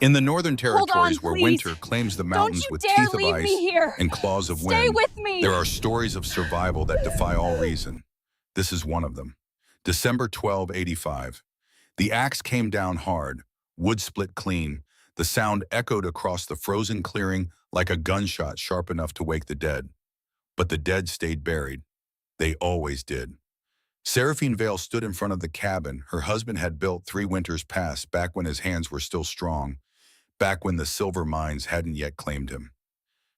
In the northern Hold on, territories where please. winter claims the Don't mountains you with dare teeth of leave me ice here. and claws of Stay wind, with me. there are stories of survival that defy all reason. This is one of them. December 1285. The axe came down hard, wood split clean. The sound echoed across the frozen clearing like a gunshot sharp enough to wake the dead. But the dead stayed buried. They always did. Seraphine Vale stood in front of the cabin her husband had built 3 winters past, back when his hands were still strong, back when the silver mines hadn't yet claimed him.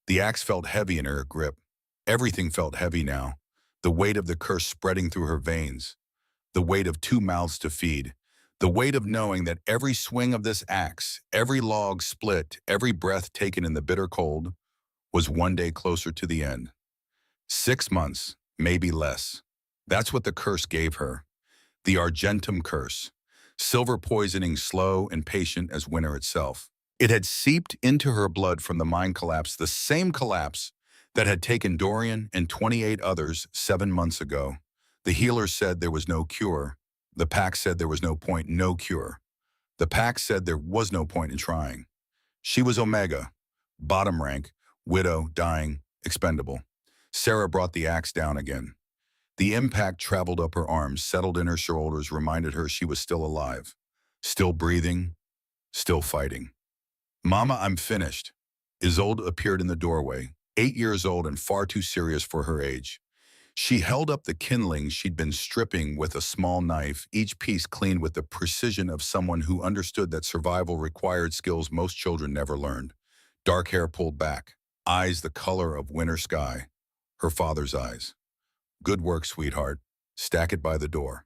The axe felt heavy in her grip. Everything felt heavy now, the weight of the curse spreading through her veins, the weight of 2 mouths to feed, the weight of knowing that every swing of this axe, every log split, every breath taken in the bitter cold, was one day closer to the end. 6 months, maybe less. That's what the curse gave her. The Argentum curse. Silver poisoning, slow and patient as winter itself. It had seeped into her blood from the mine collapse, the same collapse that had taken Dorian and 28 others 7 months ago. The healers said there was no cure. The pack said there was no point, no cure. The pack said there was no point in trying. She was Omega, bottom rank, widow, dying, expendable. Sarah brought the axe down again. The impact traveled up her arms, settled in her shoulders, reminded her she was still alive, still breathing, still fighting. Mama, I'm finished. Isolde appeared in the doorway, 8 years old and far too serious for her age. She held up the kindlings she'd been stripping with a small knife, each piece cleaned with the precision of someone who understood that survival required skills most children never learned. Dark hair pulled back, eyes the color of winter sky. Her father's eyes. Good work, sweetheart. Stack it by the door.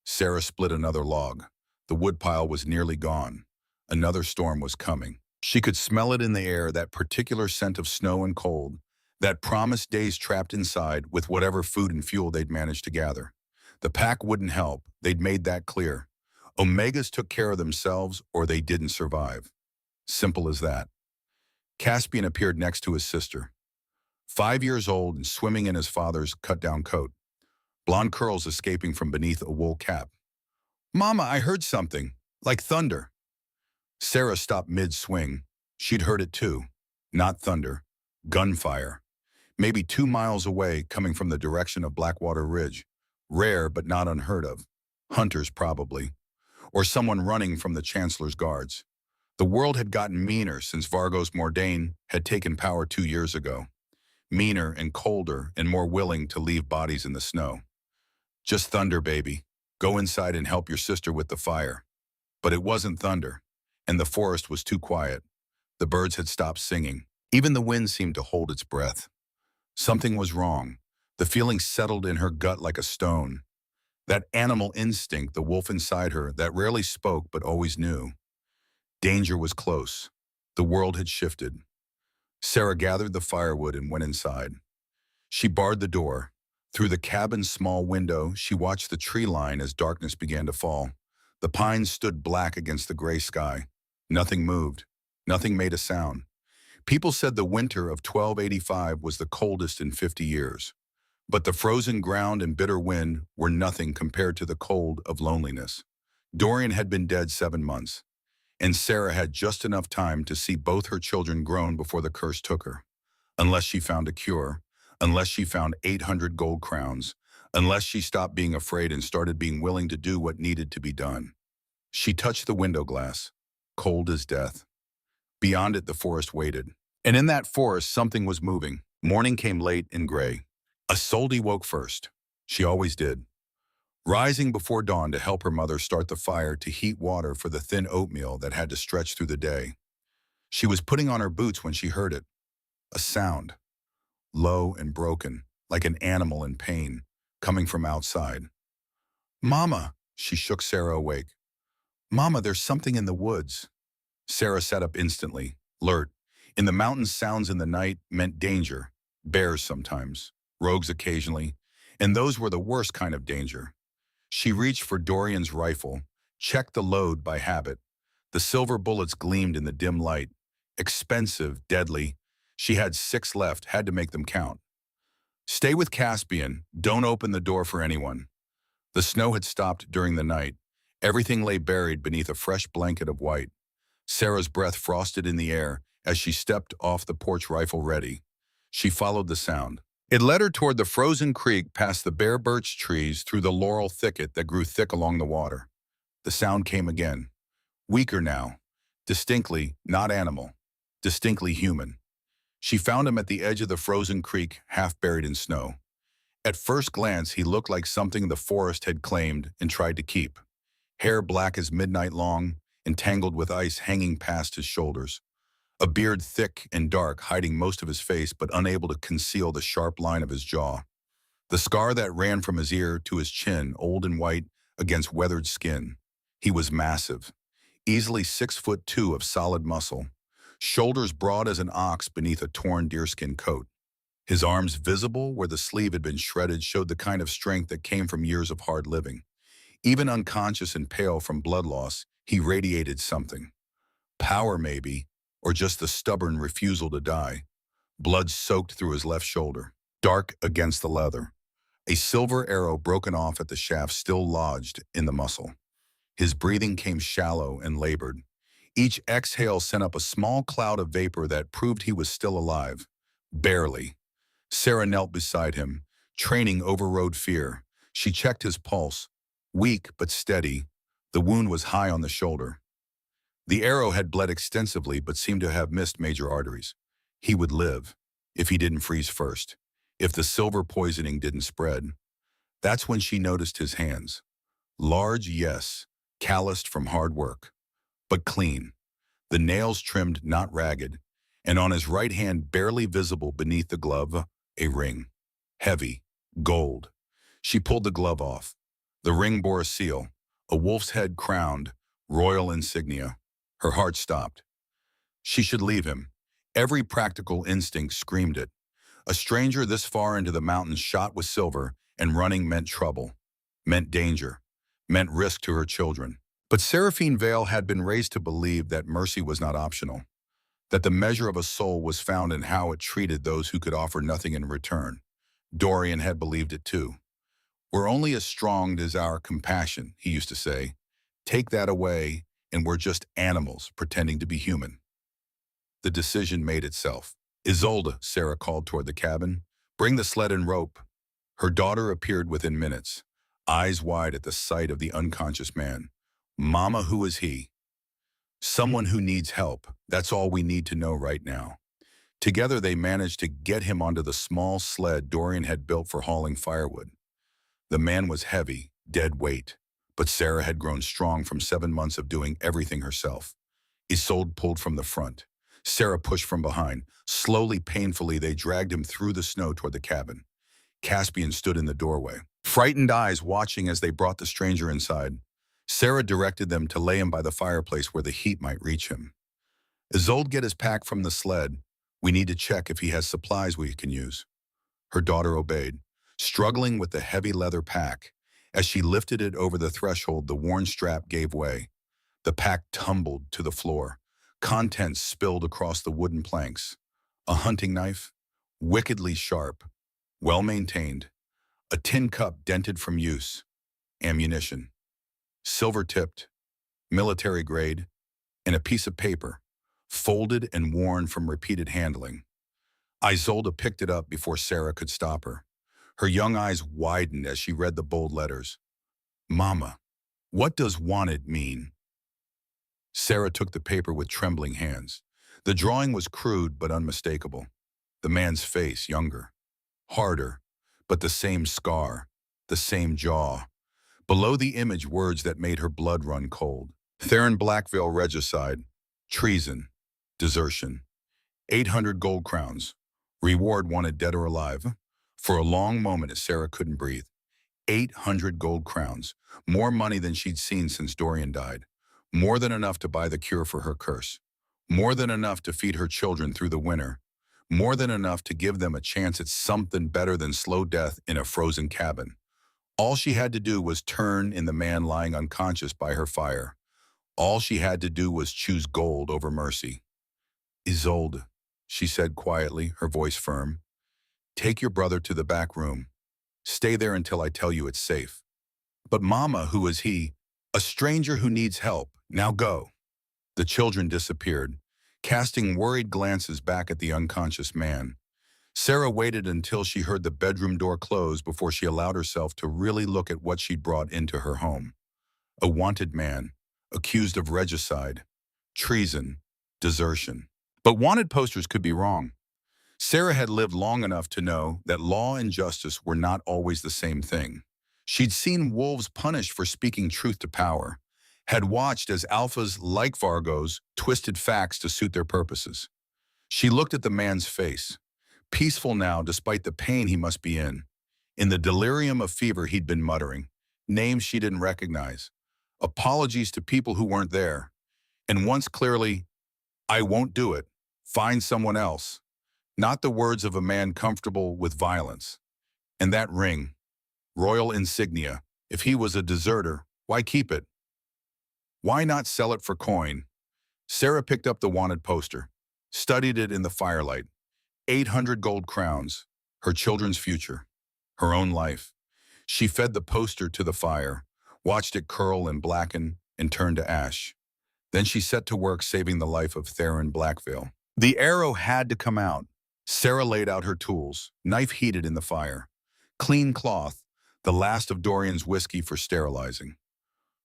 Sarah split another log. The woodpile was nearly gone. Another storm was coming. She could smell it in the air, that particular scent of snow and cold, that promised days trapped inside with whatever food and fuel they'd managed to gather. The pack wouldn't help. They'd made that clear. Omegas took care of themselves or they didn't survive. Simple as that. Caspian appeared next to his sister. 5 years old and swimming in his father's cut-down coat, blonde curls escaping from beneath a wool cap. Mama, I heard something, like thunder. Sarah stopped mid-swing. She'd heard it too. Not thunder, gunfire. Maybe 2 miles away, coming from the direction of Blackwater Ridge. Rare but not unheard of. Hunters probably. Or someone running from the Chancellor's guards. The world had gotten meaner since Vargos Mordain had taken power 2 years ago. Meaner and colder and more willing to leave bodies in the snow. Just thunder, baby. Go inside and help your sister with the fire. But it wasn't thunder, and the forest was too quiet. The birds had stopped singing. Even the wind seemed to hold its breath. Something was wrong. The feeling settled in her gut like a stone. That animal instinct, the wolf inside her, that rarely spoke but always knew. Danger was close. The world had shifted. Sarah gathered the firewood and went inside. She barred the door. Through the cabin's small window, she watched the tree line as darkness began to fall. The pines stood black against the gray sky. Nothing moved. Nothing made a sound. People said the winter of 1285 was the coldest in 50 years. But the frozen ground and bitter wind were nothing compared to the cold of loneliness. Dorian had been dead 7 months. And Sarah had just enough time to see both her children grown before the curse took her. Unless she found a cure, unless she found 800 gold crowns, unless she stopped being afraid and started being willing to do what needed to be done. She touched the window glass, cold as death. Beyond it, the forest waited. And in that forest, something was moving. Morning came late and gray. Isolde woke first. She always did. Rising before dawn to help her mother start the fire to heat water for the thin oatmeal that had to stretch through the day. She was putting on her boots when she heard it. A sound, low and broken, like an animal in pain, coming from outside. Mama, she shook Sarah awake. Mama, there's something in the woods. Sarah sat up instantly, alert. In the mountains, sounds in the night meant danger. Bears sometimes, rogues occasionally, and those were the worst kind of danger. She reached for Dorian's rifle, checked the load by habit. The silver bullets gleamed in the dim light. Expensive, deadly. She had 6 left, had to make them count. Stay with Caspian. Don't open the door for anyone. The snow had stopped during the night. Everything lay buried beneath a fresh blanket of white. Sarah's breath frosted in the air as she stepped off the porch, rifle ready. She followed the sound. It led her toward the frozen creek, past the bare birch trees, through the laurel thicket that grew thick along the water. The sound came again, weaker now, distinctly not animal, distinctly human. She found him at the edge of the frozen creek, half buried in snow. At first glance, he looked like something the forest had claimed and tried to keep. Hair black as midnight long, entangled with ice hanging past his shoulders. A beard thick and dark, hiding most of his face but unable to conceal the sharp line of his jaw. The scar that ran from his ear to his chin, old and white, against weathered skin. He was massive, easily 6'2" of solid muscle, shoulders broad as an ox beneath a torn deerskin coat. His arms, visible where the sleeve had been shredded, showed the kind of strength that came from years of hard living. Even unconscious and pale from blood loss, he radiated something. Power, maybe, or just the stubborn refusal to die. Blood soaked through his left shoulder, dark against the leather. A silver arrow broken off at the shaft still lodged in the muscle. His breathing came shallow and labored. Each exhale sent up a small cloud of vapor that proved he was still alive. Barely. Sarah knelt beside him. Training overrode fear. She checked his pulse. Weak but steady. The wound was high on the shoulder. The arrow had bled extensively but seemed to have missed major arteries. He would live, if he didn't freeze first, if the silver poisoning didn't spread. That's when she noticed his hands. Large, yes, calloused from hard work, but clean. The nails trimmed, not ragged, and on his right hand, barely visible beneath the glove, a ring. Heavy, gold. She pulled the glove off. The ring bore a seal, a wolf's head crowned, royal insignia. Her heart stopped. She should leave him. Every practical instinct screamed it. A stranger this far into the mountains, shot with silver, and running meant trouble, meant danger, meant risk to her children. But Seraphine Vale had been raised to believe that mercy was not optional, that the measure of a soul was found in how it treated those who could offer nothing in return. Dorian had believed it too. "We're only as strong as our compassion," he used to say. "Take that away, and we're just animals pretending to be human." The decision made itself. "Isolde," Sarah called toward the cabin. "Bring the sled and rope." Her daughter appeared within minutes, eyes wide at the sight of the unconscious man. "Mama, who is he?" "Someone who needs help. That's all we need to know right now." Together they managed to get him onto the small sled Dorian had built for hauling firewood. The man was heavy, dead weight, but Sarah had grown strong from 7 months of doing everything herself. Isolde pulled from the front. Sarah pushed from behind. Slowly, painfully, they dragged him through the snow toward the cabin. Caspian stood in the doorway, frightened eyes watching as they brought the stranger inside. Sarah directed them to lay him by the fireplace where the heat might reach him. "Isolde, get his pack from the sled. We need to check if he has supplies we can use." Her daughter obeyed, struggling with the heavy leather pack. As she lifted it over the threshold, the worn strap gave way. The pack tumbled to the floor. Contents spilled across the wooden planks. A hunting knife, wickedly sharp, well-maintained. A tin cup dented from use. Ammunition. Silver-tipped, military-grade, and a piece of paper, folded and worn from repeated handling. Isolde picked it up before Sarah could stop her. Her young eyes widened as she read the bold letters. "Mama, what does wanted mean?" Sarah took the paper with trembling hands. The drawing was crude but unmistakable. The man's face, younger, harder, but the same scar, the same jaw. Below the image, words that made her blood run cold. Theron Blackville, regicide, treason, desertion. 800 gold crowns. Reward wanted dead or alive. For a long moment, Sarah couldn't breathe. 800 gold crowns. More money than she'd seen since Dorian died. More than enough to buy the cure for her curse. More than enough to feed her children through the winter. More than enough to give them a chance at something better than slow death in a frozen cabin. All she had to do was turn in the man lying unconscious by her fire. All she had to do was choose gold over mercy. "Isolde," she said quietly, her voice firm. "Take your brother to the back room. Stay there until I tell you it's safe." "But Mama, who is he?" "A stranger who needs help. Now go." The children disappeared, casting worried glances back at the unconscious man. Sarah waited until she heard the bedroom door close before she allowed herself to really look at what she'd brought into her home. A wanted man, accused of regicide, treason, desertion. But wanted posters could be wrong. Sarah had lived long enough to know that law and justice were not always the same thing. She'd seen wolves punished for speaking truth to power, had watched as alphas like Vargos twisted facts to suit their purposes. She looked at the man's face, peaceful now despite the pain he must be in. In the delirium of fever he'd been muttering, names she didn't recognize, apologies to people who weren't there, and once clearly, "I won't do it, find someone else." Not the words of a man comfortable with violence. And that ring, royal insignia, if he was a deserter, why keep it? Why not sell it for coin? Sarah picked up the wanted poster, studied it in the firelight. 800 gold crowns, her children's future, her own life. She fed the poster to the fire, watched it curl and blacken and turn to ash. Then she set to work saving the life of Theron Blackvale. The arrow had to come out. Sarah laid out her tools, knife heated in the fire. Clean cloth, the last of Dorian's whiskey for sterilizing.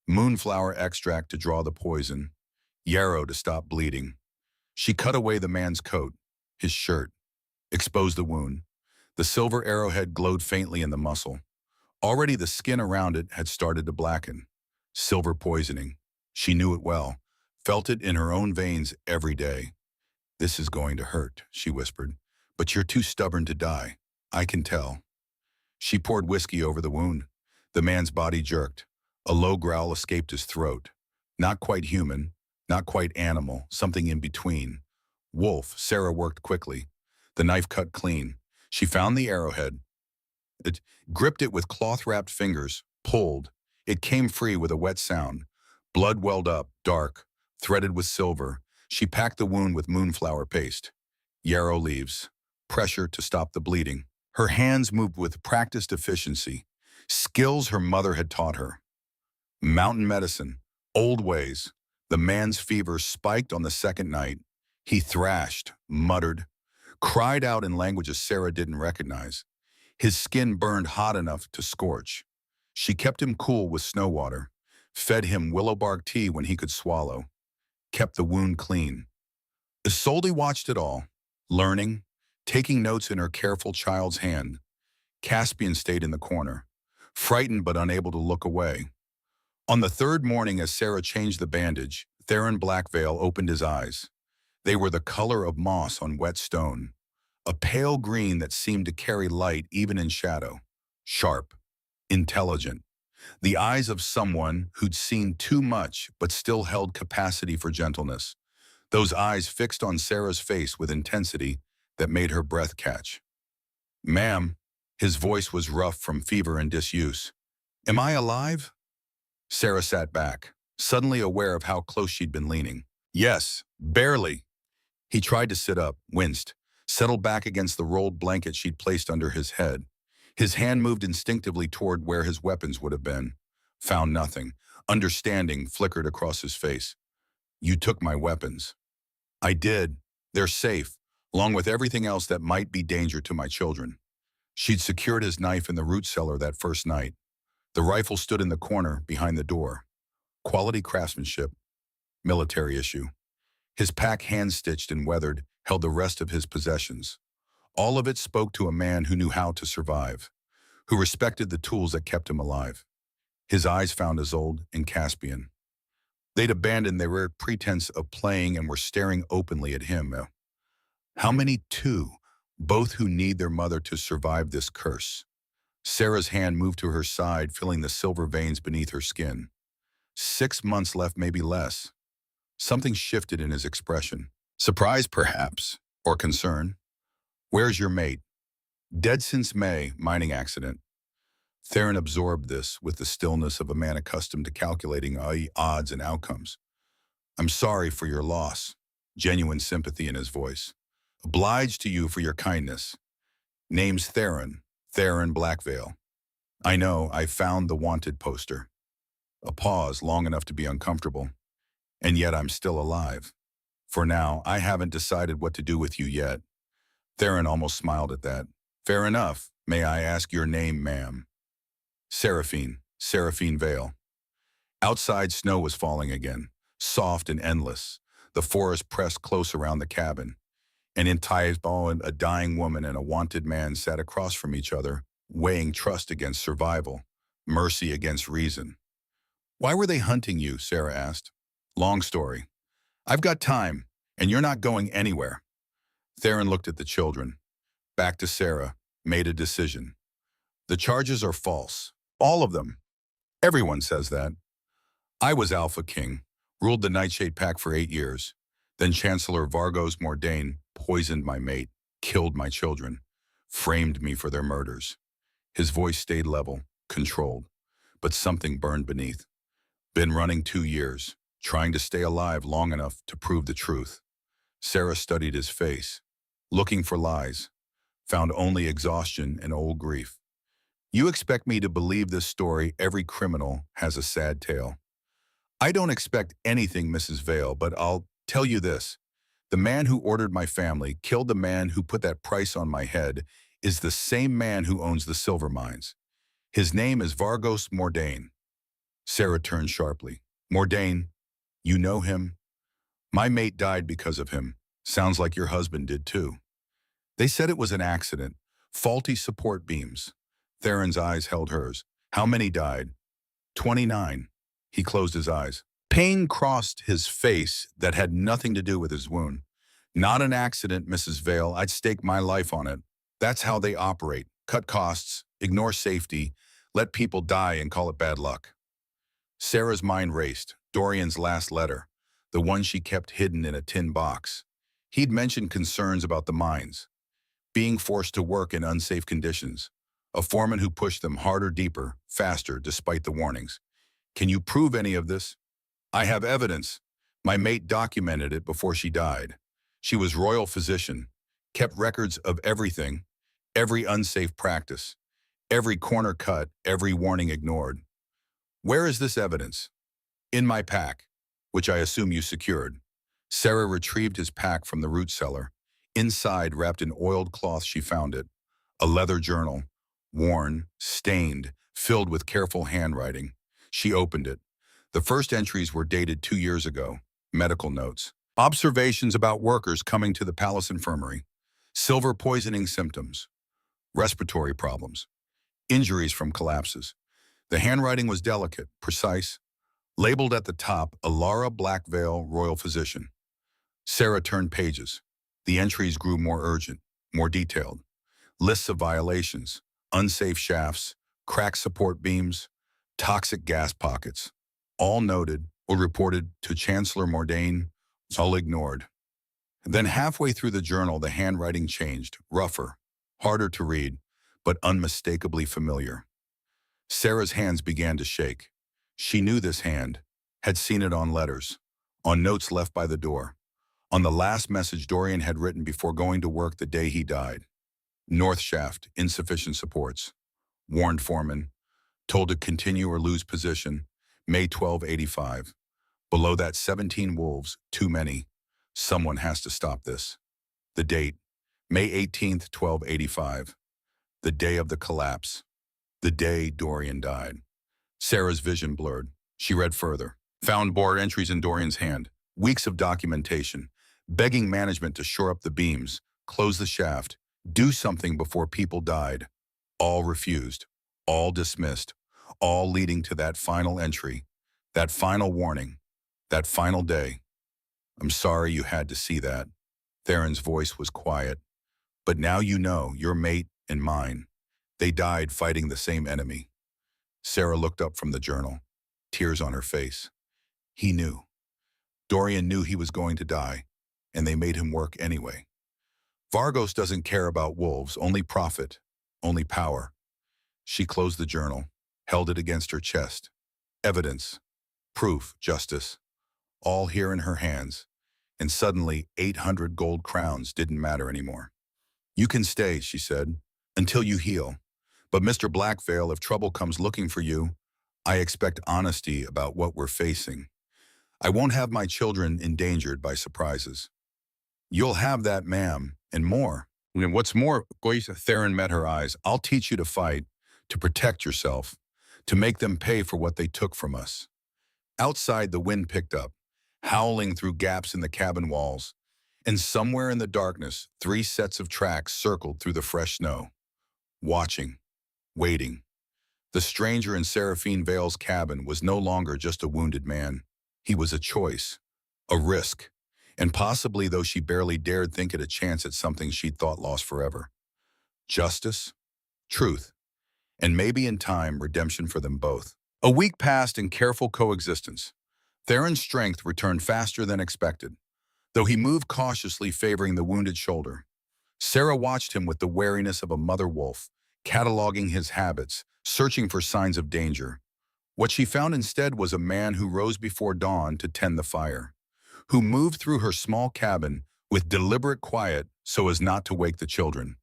Moonflower extract to draw the poison. Yarrow to stop bleeding. She cut away the man's coat, his shirt, exposed the wound. The silver arrowhead glowed faintly in the muscle. Already the skin around it had started to blacken. Silver poisoning. She knew it well, felt it in her own veins every day. "This is going to hurt," she whispered. "But you're too stubborn to die. I can tell." She poured whiskey over the wound. The man's body jerked. A low growl escaped his throat. Not quite human, not quite animal, something in between. Wolf. Sarah worked quickly. The knife cut clean. She found the arrowhead. It gripped it with cloth-wrapped fingers, pulled. It came free with a wet sound. Blood welled up, dark, threaded with silver. She packed the wound with moonflower paste. Yarrow leaves. Pressure to stop the bleeding. Her hands moved with practiced efficiency, skills her mother had taught her. Mountain medicine, old ways. The man's fever spiked on the second night. He thrashed, muttered, cried out in languages Sarah didn't recognize. His skin burned hot enough to scorch. She kept him cool with snow water, fed him willow bark tea when he could swallow, kept the wound clean. Isolde watched it all, learning, taking notes in her careful child's hand. Caspian stayed in the corner, frightened but unable to look away. On the third morning, as Sarah changed the bandage, Theron Blackvale opened his eyes. They were the color of moss on wet stone, a pale green that seemed to carry light even in shadow. Sharp, intelligent. The eyes of someone who'd seen too much but still held capacity for gentleness. Those eyes fixed on Sarah's face with intensity that made her breath catch. "Ma'am," his voice was rough from fever and disuse. "Am I alive?" Sarah sat back, suddenly aware of how close she'd been leaning. "Yes, barely." He tried to sit up, winced, settled back against the rolled blanket she'd placed under his head. His hand moved instinctively toward where his weapons would have been. Found nothing. Understanding flickered across his face. "You took my weapons." "I did. They're safe, along with everything else that might be danger to my children." She'd secured his knife in the root cellar that first night. The rifle stood in the corner behind the door. Quality craftsmanship, military issue. His pack, hand-stitched and weathered, held the rest of his possessions. All of it spoke to a man who knew how to survive, who respected the tools that kept him alive. His eyes found Isolde and Caspian. They'd abandoned their rare pretense of playing and were staring openly at him. How many two, both who need their mother to survive this curse? Sarah's hand moved to her side, feeling the silver veins beneath her skin. 6 months left, maybe less. Something shifted in his expression. Surprise, perhaps, or concern. "Where's your mate?" "Dead since May, mining accident." Theron absorbed this with the stillness of a man accustomed to calculating odds and outcomes. "I'm sorry for your loss." Genuine sympathy in his voice. "Obliged to you for your kindness." "Name's Theron Blackvale." "I know, I found the wanted poster." A pause long enough to be uncomfortable. And yet I'm still alive. For now, I haven't decided what to do with you yet. Theron almost smiled at that. Fair enough. May I ask your name, ma'am? Seraphine Vale. Outside, snow was falling again, soft and endless. The forest pressed close around the cabin. And in Tyesball, a dying woman and a wanted man sat across from each other, weighing trust against survival, mercy against reason. Why were they hunting you? Sarah asked. Long story. I've got time, and you're not going anywhere. Theron looked at the children, back to Sarah, made a decision. The charges are false. All of them. Everyone says that. I was Alpha King, ruled the Nightshade Pack for 8 years. Then Chancellor Vargos Mordain poisoned my mate, killed my children, framed me for their murders. His voice stayed level, controlled, but something burned beneath. Been running 2 years, trying to stay alive long enough to prove the truth. Sarah studied his face, looking for lies, found only exhaustion and old grief. You expect me to believe this story? Every criminal has a sad tale. I don't expect anything, Mrs. Vale, but I'll tell you this. The man who ordered my family, killed the man who put that price on my head, is the same man who owns the silver mines. His name is Vargos Mordain. Sarah turned sharply. Mordain, you know him? My mate died because of him. Sounds like your husband did too. They said it was an accident. Faulty support beams. Theron's eyes held hers. How many died? 29. He closed his eyes. Pain crossed his face that had nothing to do with his wound. Not an accident, Mrs. Vale. I'd stake my life on it. That's how they operate. Cut costs, ignore safety, let people die and call it bad luck. Sarah's mind raced. Dorian's last letter, the one she kept hidden in a tin box. He'd mentioned concerns about the mines, being forced to work in unsafe conditions, a foreman who pushed them harder, deeper, faster, despite the warnings. Can you prove any of this? I have evidence. My mate documented it before she died. She was royal physician, kept records of everything, every unsafe practice, every corner cut, every warning ignored. Where is this evidence? In my pack, which I assume you secured. Sarah retrieved his pack from the root cellar. Inside, wrapped in oiled cloth, she found it. A leather journal, worn, stained, filled with careful handwriting. She opened it. The first entries were dated 2 years ago. Medical notes. Observations about workers coming to the palace infirmary. Silver poisoning symptoms. Respiratory problems. Injuries from collapses. The handwriting was delicate, precise. Labeled at the top, Alara Blackvale, Royal Physician. Sarah turned pages. The entries grew more urgent, more detailed. Lists of violations, unsafe shafts, cracked support beams, toxic gas pockets. All noted or reported to Chancellor Mordain, all ignored. Then halfway through the journal, the handwriting changed, rougher, harder to read, but unmistakably familiar. Sarah's hands began to shake. She knew this hand, had seen it on letters, on notes left by the door, on the last message Dorian had written before going to work the day he died. North shaft, insufficient supports. Warned foreman, told to continue or lose position, May 1285. Below that 17 wolves, too many. Someone has to stop this. The date, May 18th, 1285. The day of the collapse. The day Dorian died. Sarah's vision blurred. She read further. Found board entries in Dorian's hand. Weeks of documentation. Begging management to shore up the beams, close the shaft, do something before people died. All refused. All dismissed. All leading to that final entry. That final warning. That final day. I'm sorry you had to see that. Theron's voice was quiet. But now you know, your mate and mine. They died fighting the same enemy. Sarah looked up from the journal, tears on her face. He knew. Dorian knew he was going to die, and they made him work anyway. Vargos doesn't care about wolves, only profit, only power. She closed the journal, held it against her chest. Evidence, proof, justice, all here in her hands. And suddenly 800 gold crowns didn't matter anymore. You can stay, she said, until you heal. But Mr. Blackvale, if trouble comes looking for you, I expect honesty about what we're facing. I won't have my children endangered by surprises. You'll have that, ma'am, and more. And what's more, Theron met her eyes. I'll teach you to fight, to protect yourself, to make them pay for what they took from us. Outside, the wind picked up, howling through gaps in the cabin walls, and somewhere in the darkness, 3 sets of tracks circled through the fresh snow. Watching, waiting. The stranger in Seraphine Vale's cabin was no longer just a wounded man. He was a choice, a risk, and possibly, though she barely dared think it, a chance at something she'd thought lost forever. Justice, truth, and maybe in time, redemption for them both. A week passed in careful coexistence. Theron's strength returned faster than expected, though he moved cautiously, favoring the wounded shoulder. Sarah watched him with the wariness of a mother wolf, cataloging his habits, searching for signs of danger. What she found instead was a man who rose before dawn to tend the fire, who moved through her small cabin with deliberate quiet so as not to wake the children,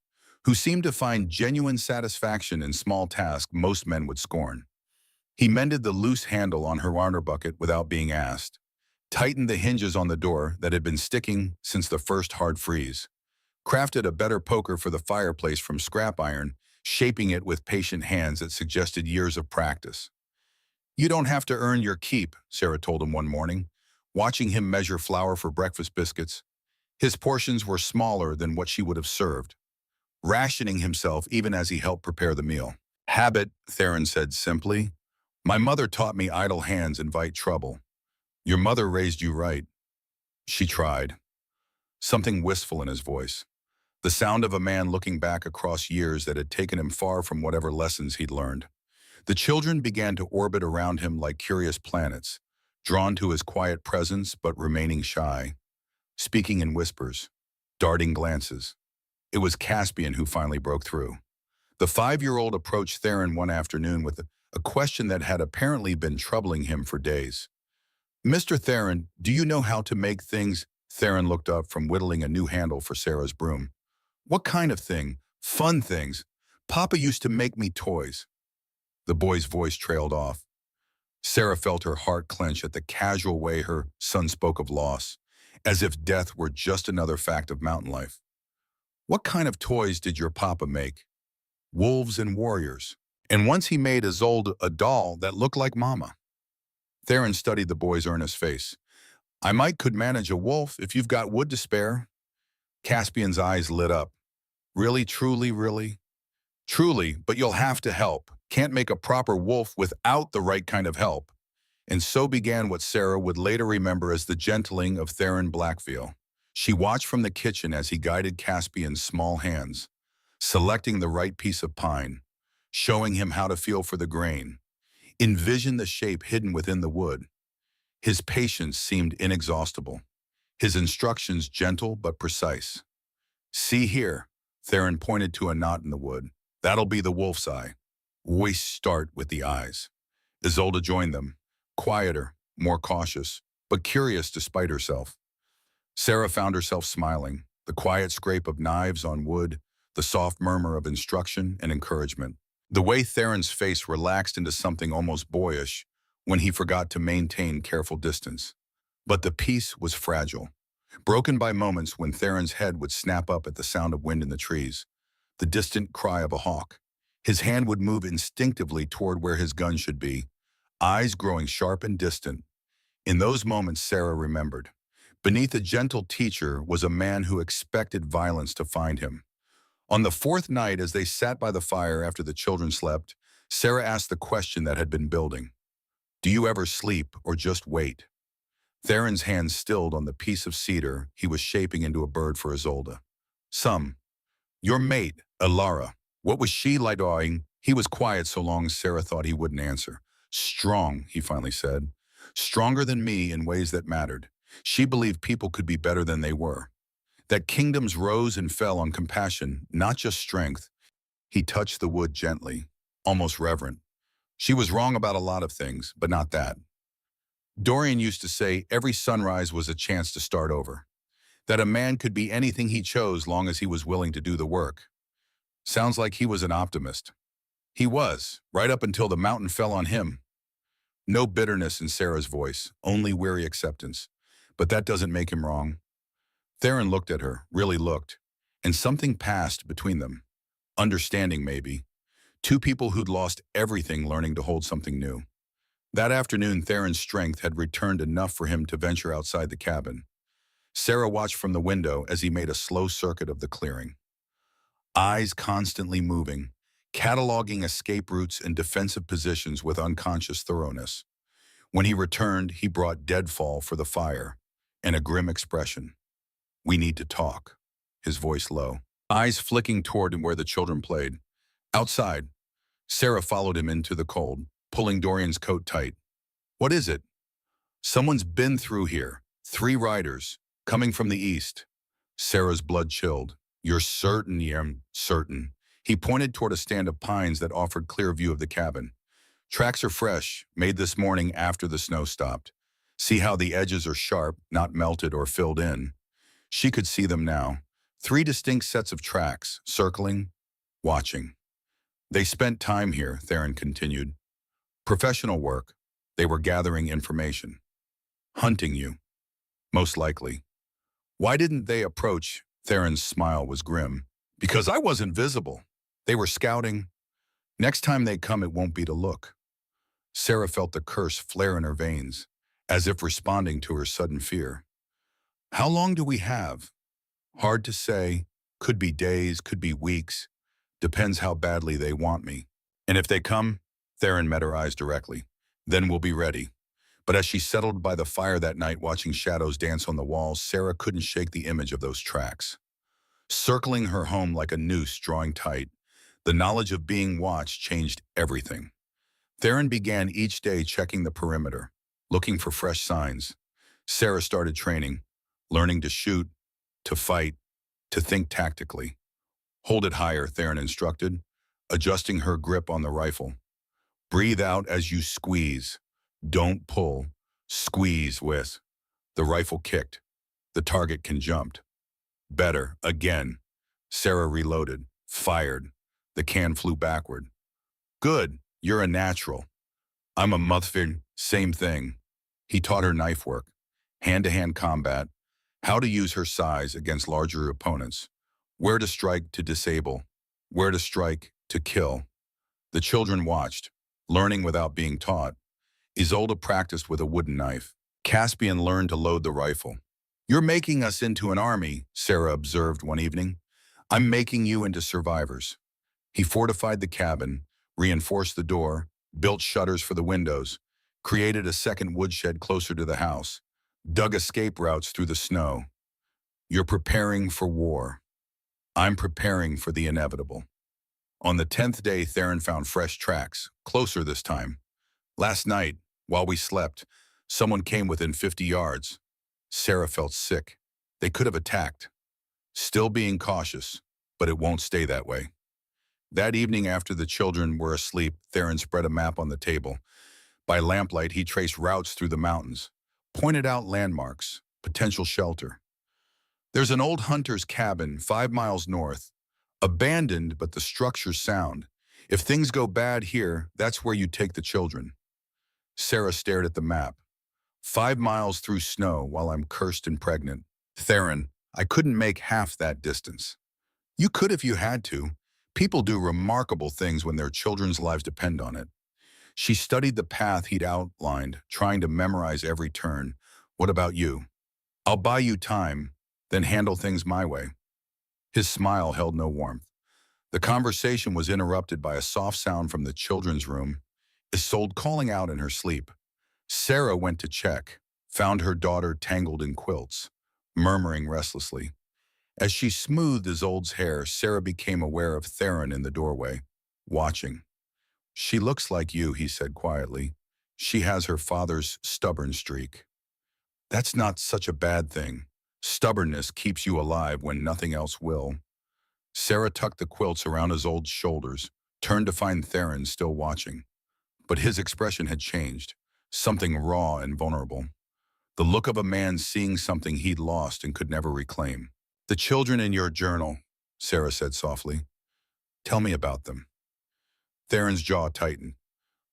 who seemed to find genuine satisfaction in small tasks most men would scorn. He mended the loose handle on her water bucket without being asked, tightened the hinges on the door that had been sticking since the first hard freeze, crafted a better poker for the fireplace from scrap iron, shaping it with patient hands that suggested years of practice. You don't have to earn your keep, Sarah told him one morning, watching him measure flour for breakfast biscuits. His portions were smaller than what she would have served, rationing himself even as he helped prepare the meal. Habit, Theron said simply. My mother taught me idle hands invite trouble. Your mother raised you right. She tried. Something wistful in his voice. The sound of a man looking back across years that had taken him far from whatever lessons he'd learned. The children began to orbit around him like curious planets, drawn to his quiet presence but remaining shy, speaking in whispers, darting glances. It was Caspian who finally broke through. The 5-year-old approached Theron one afternoon with a question that had apparently been troubling him for days. Mr. Theron, do you know how to make things? Theron looked up from whittling a new handle for Sarah's broom. What kind of thing? Fun things. Papa used to make me toys. The boy's voice trailed off. Sarah felt her heart clench at the casual way her son spoke of loss, as if death were just another fact of mountain life. What kind of toys did your papa make? Wolves and warriors. And once he made Isolde a doll that looked like Mama. Theron studied the boy's earnest face. I could manage a wolf if you've got wood to spare. Caspian's eyes lit up. Really, truly, really? Truly, but you'll have to help. Can't make a proper wolf without the right kind of help. And so began what Sarah would later remember as the gentling of Theron Blackveil. She watched from the kitchen as he guided Caspian's small hands, selecting the right piece of pine, showing him how to feel for the grain, envision the shape hidden within the wood. His patience seemed inexhaustible, his instructions gentle but precise. See here, Theron pointed to a knot in the wood. That'll be the wolf's eye. We start with the eyes. Isolde joined them, quieter, more cautious, but curious despite herself. Sarah found herself smiling, the quiet scrape of knives on wood, the soft murmur of instruction and encouragement. The way Theron's face relaxed into something almost boyish when he forgot to maintain careful distance. But the peace was fragile, broken by moments when Theron's head would snap up at the sound of wind in the trees, the distant cry of a hawk. His hand would move instinctively toward where his gun should be, eyes growing sharp and distant. In those moments, Sarah remembered. Beneath a gentle teacher was a man who expected violence to find him. On the 4th night, as they sat by the fire after the children slept, Sarah asked the question that had been building. Do you ever sleep or just wait? Theron's hand stilled on the piece of cedar he was shaping into a bird for Isolde. Some. Your mate, Alara. What was she like doing? He was quiet so long Sarah thought he wouldn't answer. Strong, he finally said. Stronger than me in ways that mattered. She believed people could be better than they were. That kingdoms rose and fell on compassion, not just strength. He touched the wood gently, almost reverent. She was wrong about a lot of things, but not that. Dorian used to say every sunrise was a chance to start over. That a man could be anything he chose long as he was willing to do the work. Sounds like he was an optimist. He was, right up until the mountain fell on him. No bitterness in Sarah's voice, only weary acceptance. But that doesn't make him wrong. Theron looked at her, really looked, and something passed between them. Understanding, maybe. Two people who'd lost everything learning to hold something new. That afternoon, Theron's strength had returned enough for him to venture outside the cabin. Sarah watched from the window as he made a slow circuit of the clearing. Eyes constantly moving, cataloging escape routes and defensive positions with unconscious thoroughness. When he returned, he brought deadfall for the fire and a grim expression. "We need to talk," his voice low, eyes flicking toward where the children played. Outside, Sarah followed him into the cold, pulling Dorian's coat tight. "What is it?" "Someone's been through here. 3 riders, coming from the east." Sarah's blood chilled. "You're certain, Yem?" "Certain." He pointed toward a stand of pines that offered clear view of the cabin. "Tracks are fresh, made this morning after the snow stopped. See how the edges are sharp, not melted or filled in." She could see them now. 3 distinct sets of tracks, circling, watching. "They spent time here," Theron continued. "Professional work. They were gathering information. Hunting you. Most likely." "Why didn't they approach?" Theron's smile was grim. "Because I wasn't visible. They were scouting. Next time they come, it won't be to look." Sarah felt the curse flare in her veins, as if responding to her sudden fear. "How long do we have?" "Hard to say. Could be days, could be weeks. Depends how badly they want me. And if they come," Theron met her eyes directly, "then we'll be ready." But as she settled by the fire that night watching shadows dance on the walls, Sarah couldn't shake the image of those tracks. Circling her home like a noose drawing tight, the knowledge of being watched changed everything. Theron began each day checking the perimeter, looking for fresh signs. Sarah started training, learning to shoot, to fight, to think tactically. "Hold it higher," Theron instructed, adjusting her grip on the rifle. "Breathe out as you squeeze. Don't pull. Squeeze with." The rifle kicked. The target can jumped. "Better, again." Sarah reloaded, fired. The can flew backward. "Good, you're a natural." "I'm a muthfin, same thing." He taught her knife work, hand-to-hand combat, how to use her size against larger opponents, where to strike to disable, where to strike to kill. The children watched, learning without being taught. Isolde practiced with a wooden knife. Caspian learned to load the rifle. "You're making us into an army," Sarah observed one evening. "I'm making you into survivors." He fortified the cabin, reinforced the door, built shutters for the windows, created a second woodshed closer to the house, dug escape routes through the snow. "You're preparing for war. I'm preparing for the inevitable." On the 10th day, Theron found fresh tracks, closer this time. "Last night, while we slept, someone came within 50 yards. Sarah felt sick. They could have attacked. Still being cautious, but it won't stay that way. That evening after the children were asleep, Theron spread a map on the table. By lamplight, he traced routes through the mountains, pointed out landmarks, potential shelter. "There's an old hunter's cabin 5 miles north. Abandoned, but the structure's sound. If things go bad here, that's where you take the children." Sarah stared at the map. 5 miles through snow while I'm cursed and pregnant. "Theron, I couldn't make half that distance." "You could if you had to. People do remarkable things when their children's lives depend on it." She studied the path he'd outlined, trying to memorize every turn. "What about you?" "I'll buy you time, then handle things my way." His smile held no warmth. The conversation was interrupted by a soft sound from the children's room, Isolde calling out in her sleep. Sarah went to check, found her daughter tangled in quilts, murmuring restlessly. As she smoothed Isolde's hair, Sarah became aware of Theron in the doorway, watching. "She looks like you," he said quietly. "She has her father's stubborn streak." "That's not such a bad thing. Stubbornness keeps you alive when nothing else will." Sarah tucked the quilts around Isolde's shoulders, turned to find Theron still watching. But his expression had changed, something raw and vulnerable. The look of a man seeing something he'd lost and could never reclaim. "The children in your journal," Sarah said softly. "Tell me about them." Theron's jaw tightened.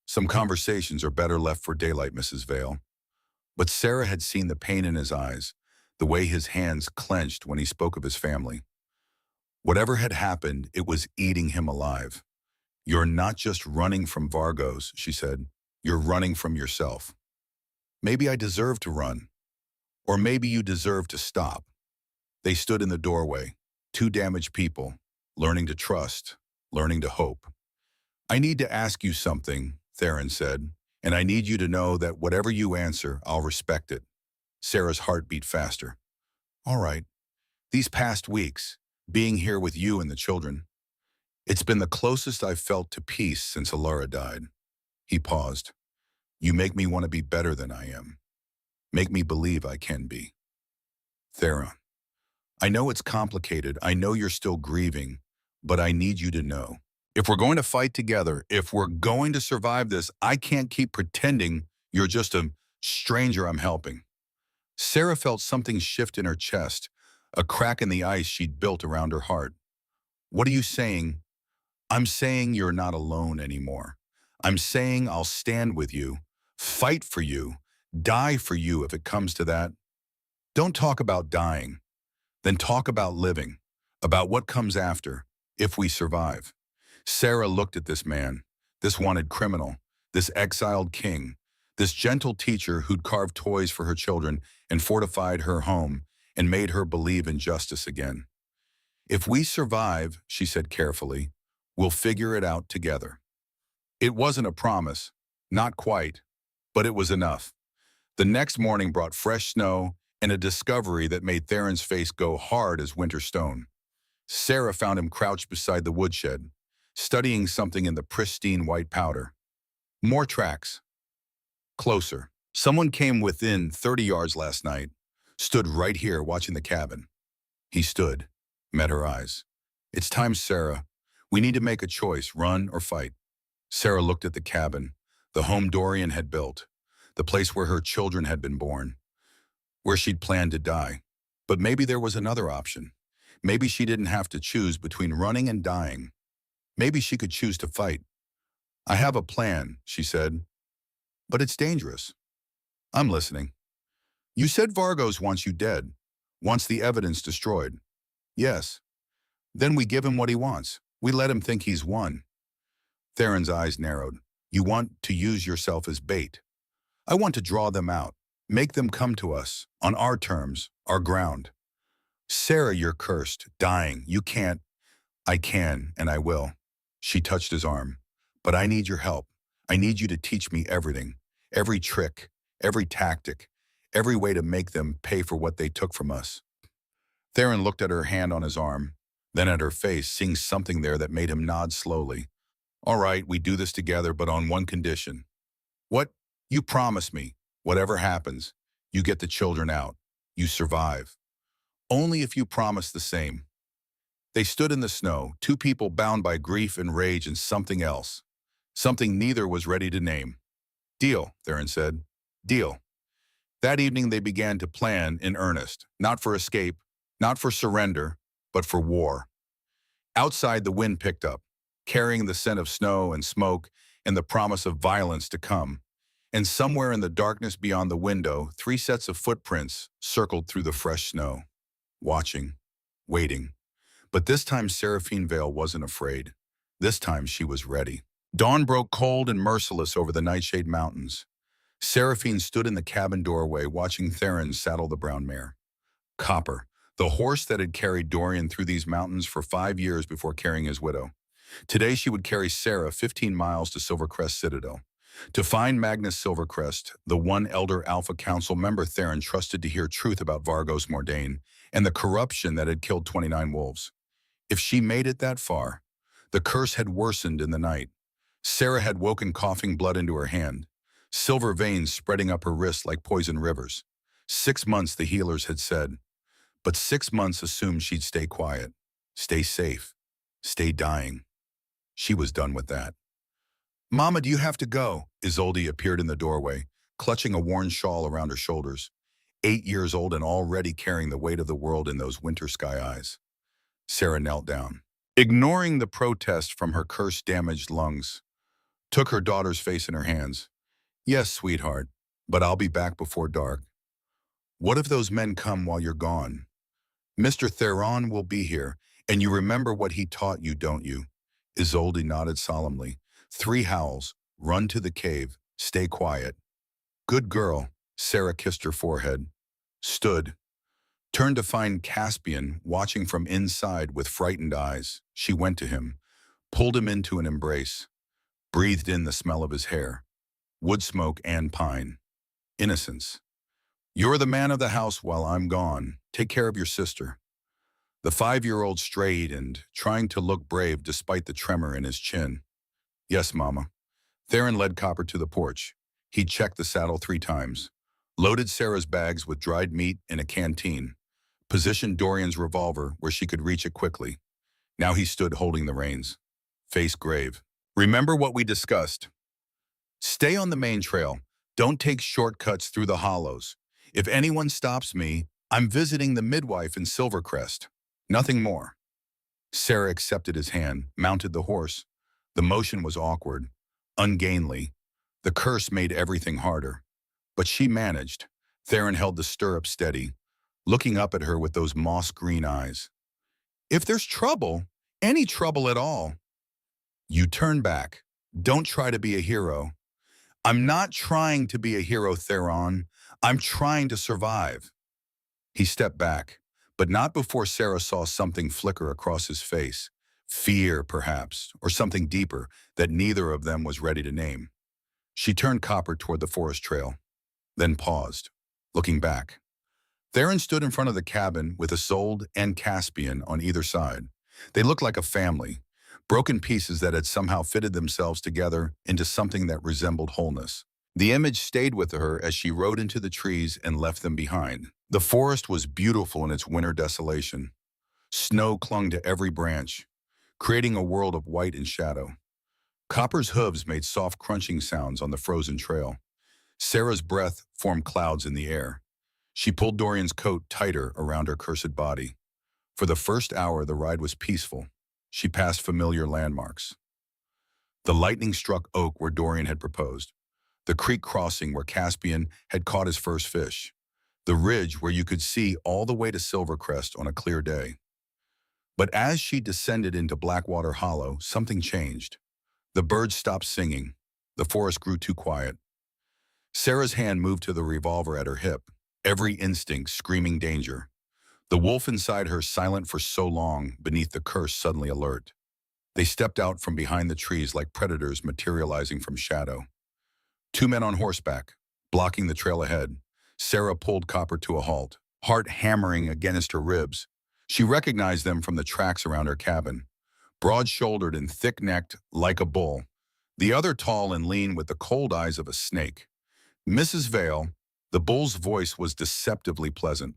Some conversations are better left for daylight, Mrs. Vale. But Sarah had seen the pain in his eyes, the way his hands clenched when he spoke of his family. Whatever had happened, it was eating him alive. You're not just running from Vargos, she said. You're running from yourself. Maybe I deserve to run. Or maybe you deserve to stop. They stood in the doorway, two damaged people, learning to trust, learning to hope. I need to ask you something, Theron said, and I need you to know that whatever you answer, I'll respect it. Sarah's heart beat faster. All right. These past weeks, being here with you and the children, it's been the closest I've felt to peace since Alara died. He paused. You make me want to be better than I am. Make me believe I can be. Theron, I know it's complicated. I know you're still grieving, but I need you to know. If we're going to fight together, if we're going to survive this, I can't keep pretending you're just a stranger I'm helping. Sarah felt something shift in her chest, a crack in the ice she'd built around her heart. What are you saying? I'm saying you're not alone anymore. I'm saying I'll stand with you, fight for you, die for you if it comes to that. Don't talk about dying. Then talk about living, about what comes after, if we survive. Sarah looked at this man, this wanted criminal, this exiled king, this gentle teacher who'd carved toys for her children and fortified her home and made her believe in justice again. If we survive, she said carefully, we'll figure it out together. It wasn't a promise, not quite, but it was enough. The next morning brought fresh snow and a discovery that made Theron's face go hard as winter stone. Sarah found him crouched beside the woodshed, studying something in the pristine white powder. More tracks. Closer. Someone came within 30 yards last night, stood right here watching the cabin. He stood, met her eyes. It's time, Sarah. We need to make a choice, run or fight. Sarah looked at the cabin, the home Dorian had built, the place where her children had been born, where she'd planned to die. But maybe there was another option. Maybe she didn't have to choose between running and dying. Maybe she could choose to fight. I have a plan, she said, but it's dangerous. I'm listening. You said Vargos wants you dead, wants the evidence destroyed. Yes. Then we give him what he wants. We let him think he's won. Theron's eyes narrowed. You want to use yourself as bait. I want to draw them out, make them come to us, on our terms, our ground. Sarah, you're cursed, dying. You can't. I can, and I will. She touched his arm. But I need your help. I need you to teach me everything, every trick, every tactic, every way to make them pay for what they took from us. Theron looked at her hand on his arm, then at her face, seeing something there that made him nod slowly. All right, we do this together, but on one condition. What? You promise me, whatever happens, you get the children out. You survive. Only if you promise the same. They stood in the snow, two people bound by grief and rage and something else. Something neither was ready to name. Deal, Theron said. Deal. That evening they began to plan in earnest, not for escape, not for surrender, but for war. Outside the wind picked up, carrying the scent of snow and smoke and the promise of violence to come. And somewhere in the darkness beyond the window, 3 sets of footprints circled through the fresh snow. Watching, waiting. But this time Seraphine Vale wasn't afraid. This time she was ready. Dawn broke cold and merciless over the Nightshade Mountains. Seraphine stood in the cabin doorway watching Theron saddle the brown mare. Copper, the horse that had carried Dorian through these mountains for 5 years before carrying his widow. Today she would carry Sarah 15 miles to Silvercrest Citadel. To find Magnus Silvercrest, the one elder Alpha Council member Theron trusted to hear truth about Vargos Mordain and the corruption that had killed 29 wolves. If she made it that far, the curse had worsened in the night. Sarah had woken coughing blood into her hand, silver veins spreading up her wrists like poison rivers. 6 months, the healers had said, but 6 months assumed she'd stay quiet, stay safe, stay dying. She was done with that. Mama, do you have to go? Isolde appeared in the doorway, clutching a worn shawl around her shoulders, 8 years old and already carrying the weight of the world in those winter sky eyes. Sarah knelt down, ignoring the protest from her curse-damaged lungs. took her daughter's face in her hands. Yes, sweetheart, but I'll be back before dark. What if those men come while you're gone? Mr. Theron will be here, and you remember what he taught you, don't you? Isolde nodded solemnly. 3 howls, run to the cave, stay quiet. Good girl, Sarah kissed her forehead. Stood, turned to find Caspian watching from inside with frightened eyes. She went to him, pulled him into an embrace, breathed in the smell of his hair, wood smoke and pine. Innocence. You're the man of the house while I'm gone. Take care of your sister. The 5-year-old straightened, trying to look brave despite the tremor in his chin. Yes, Mama. Theron led Copper to the porch. He checked the saddle 3 times, loaded Sarah's bags with dried meat in a canteen, positioned Dorian's revolver where she could reach it quickly. Now he stood holding the reins, face grave. Remember what we discussed. Stay on the main trail. Don't take shortcuts through the hollows. If anyone stops me, I'm visiting the midwife in Silvercrest. Nothing more. Sarah accepted his hand, mounted the horse. The motion was awkward, ungainly. The curse made everything harder. But she managed. Theron held the stirrup steady, looking up at her with those moss-green eyes. If there's trouble, any trouble at all, you turn back. Don't try to be a hero. I'm not trying to be a hero, Theron. I'm trying to survive. He stepped back, but not before Sarah saw something flicker across his face. Fear, perhaps, or something deeper that neither of them was ready to name. She turned Copper toward the forest trail, then paused, looking back. Theron stood in front of the cabin with Isolde and Caspian on either side. They looked like a family, broken pieces that had somehow fitted themselves together into something that resembled wholeness. The image stayed with her as she rode into the trees and left them behind. The forest was beautiful in its winter desolation. Snow clung to every branch, creating a world of white and shadow. Copper's hooves made soft crunching sounds on the frozen trail. Sarah's breath formed clouds in the air. She pulled Dorian's coat tighter around her cursed body. For the first hour, the ride was peaceful. She passed familiar landmarks. The lightning-struck oak where Dorian had proposed. The creek crossing where Caspian had caught his first fish. The ridge where you could see all the way to Silvercrest on a clear day. But as she descended into Blackwater Hollow, something changed. The birds stopped singing. The forest grew too quiet. Sarah's hand moved to the revolver at her hip, every instinct screaming danger. The wolf inside her, silent for so long beneath the curse, suddenly alert. They stepped out from behind the trees like predators materializing from shadow. 2 men on horseback, blocking the trail ahead. Sarah pulled Copper to a halt, heart hammering against her ribs. She recognized them from the tracks around her cabin. Broad-shouldered and thick-necked like a bull. The other tall and lean with the cold eyes of a snake. Mrs. Vale, the bull's voice was deceptively pleasant.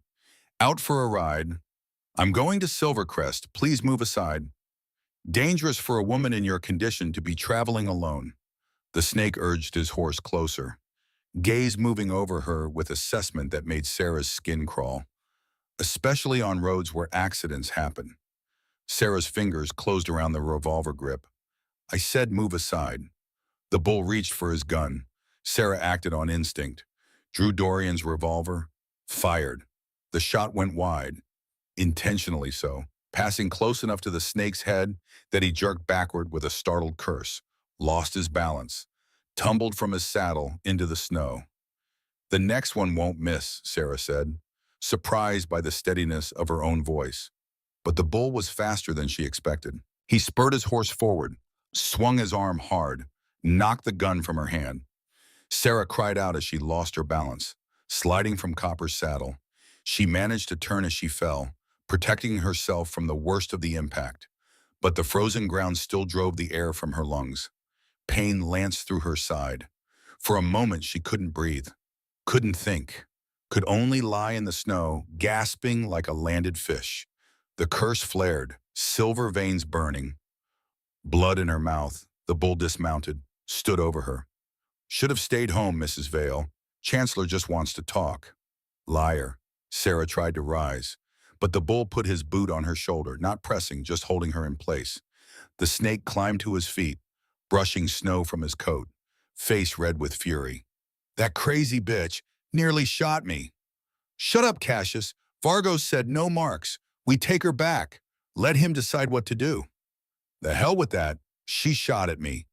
Out for a ride. I'm going to Silvercrest. Please move aside. Dangerous for a woman in your condition to be traveling alone. The snake urged his horse closer, gaze moving over her with assessment that made Sarah's skin crawl, especially on roads where accidents happen. Sarah's fingers closed around the revolver grip. I said move aside. The bull reached for his gun. Sarah acted on instinct, drew Dorian's revolver, fired. The shot went wide, intentionally so, passing close enough to the snake's head that he jerked backward with a startled curse, lost his balance, tumbled from his saddle into the snow. The next one won't miss, Sarah said, surprised by the steadiness of her own voice. But the bull was faster than she expected. He spurred his horse forward, swung his arm hard, knocked the gun from her hand. Sarah cried out as she lost her balance, sliding from Copper's saddle. She managed to turn as she fell, protecting herself from the worst of the impact. But the frozen ground still drove the air from her lungs. Pain lanced through her side. For a moment she couldn't breathe, couldn't think, could only lie in the snow, gasping like a landed fish. The curse flared, silver veins burning. Blood in her mouth, the bull dismounted, stood over her. Should have stayed home, Mrs. Vale. Chancellor just wants to talk. Liar. Sarah tried to rise, but the bull put his boot on her shoulder, not pressing, just holding her in place. The snake climbed to his feet, brushing snow from his coat, face red with fury. That crazy bitch nearly shot me. Shut up, Cassius. Vargos said no marks. We take her back. Let him decide what to do. The hell with that. She shot at me.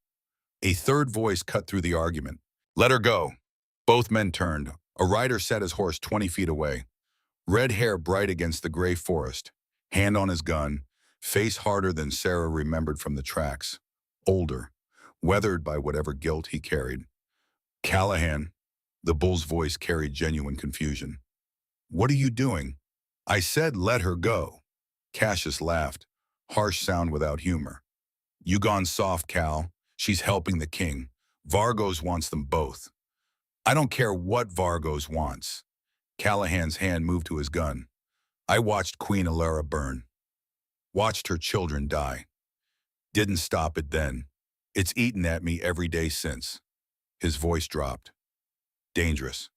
A third voice cut through the argument. Let her go. Both men turned. A rider sat his horse 20 feet away. Red hair bright against the gray forest. Hand on his gun. Face harder than Sarah remembered from the tracks. Older. Weathered by whatever guilt he carried. Callahan. The bull's voice carried genuine confusion. What are you doing? I said let her go. Cassius laughed. Harsh sound without humor. You gone soft, Cal. She's helping the king. Vargos wants them both. I don't care what Vargos wants. Callahan's hand moved to his gun. I watched Queen Alara burn. Watched her children die. Didn't stop it then. It's eaten at me every day since. His voice dropped. Dangerous.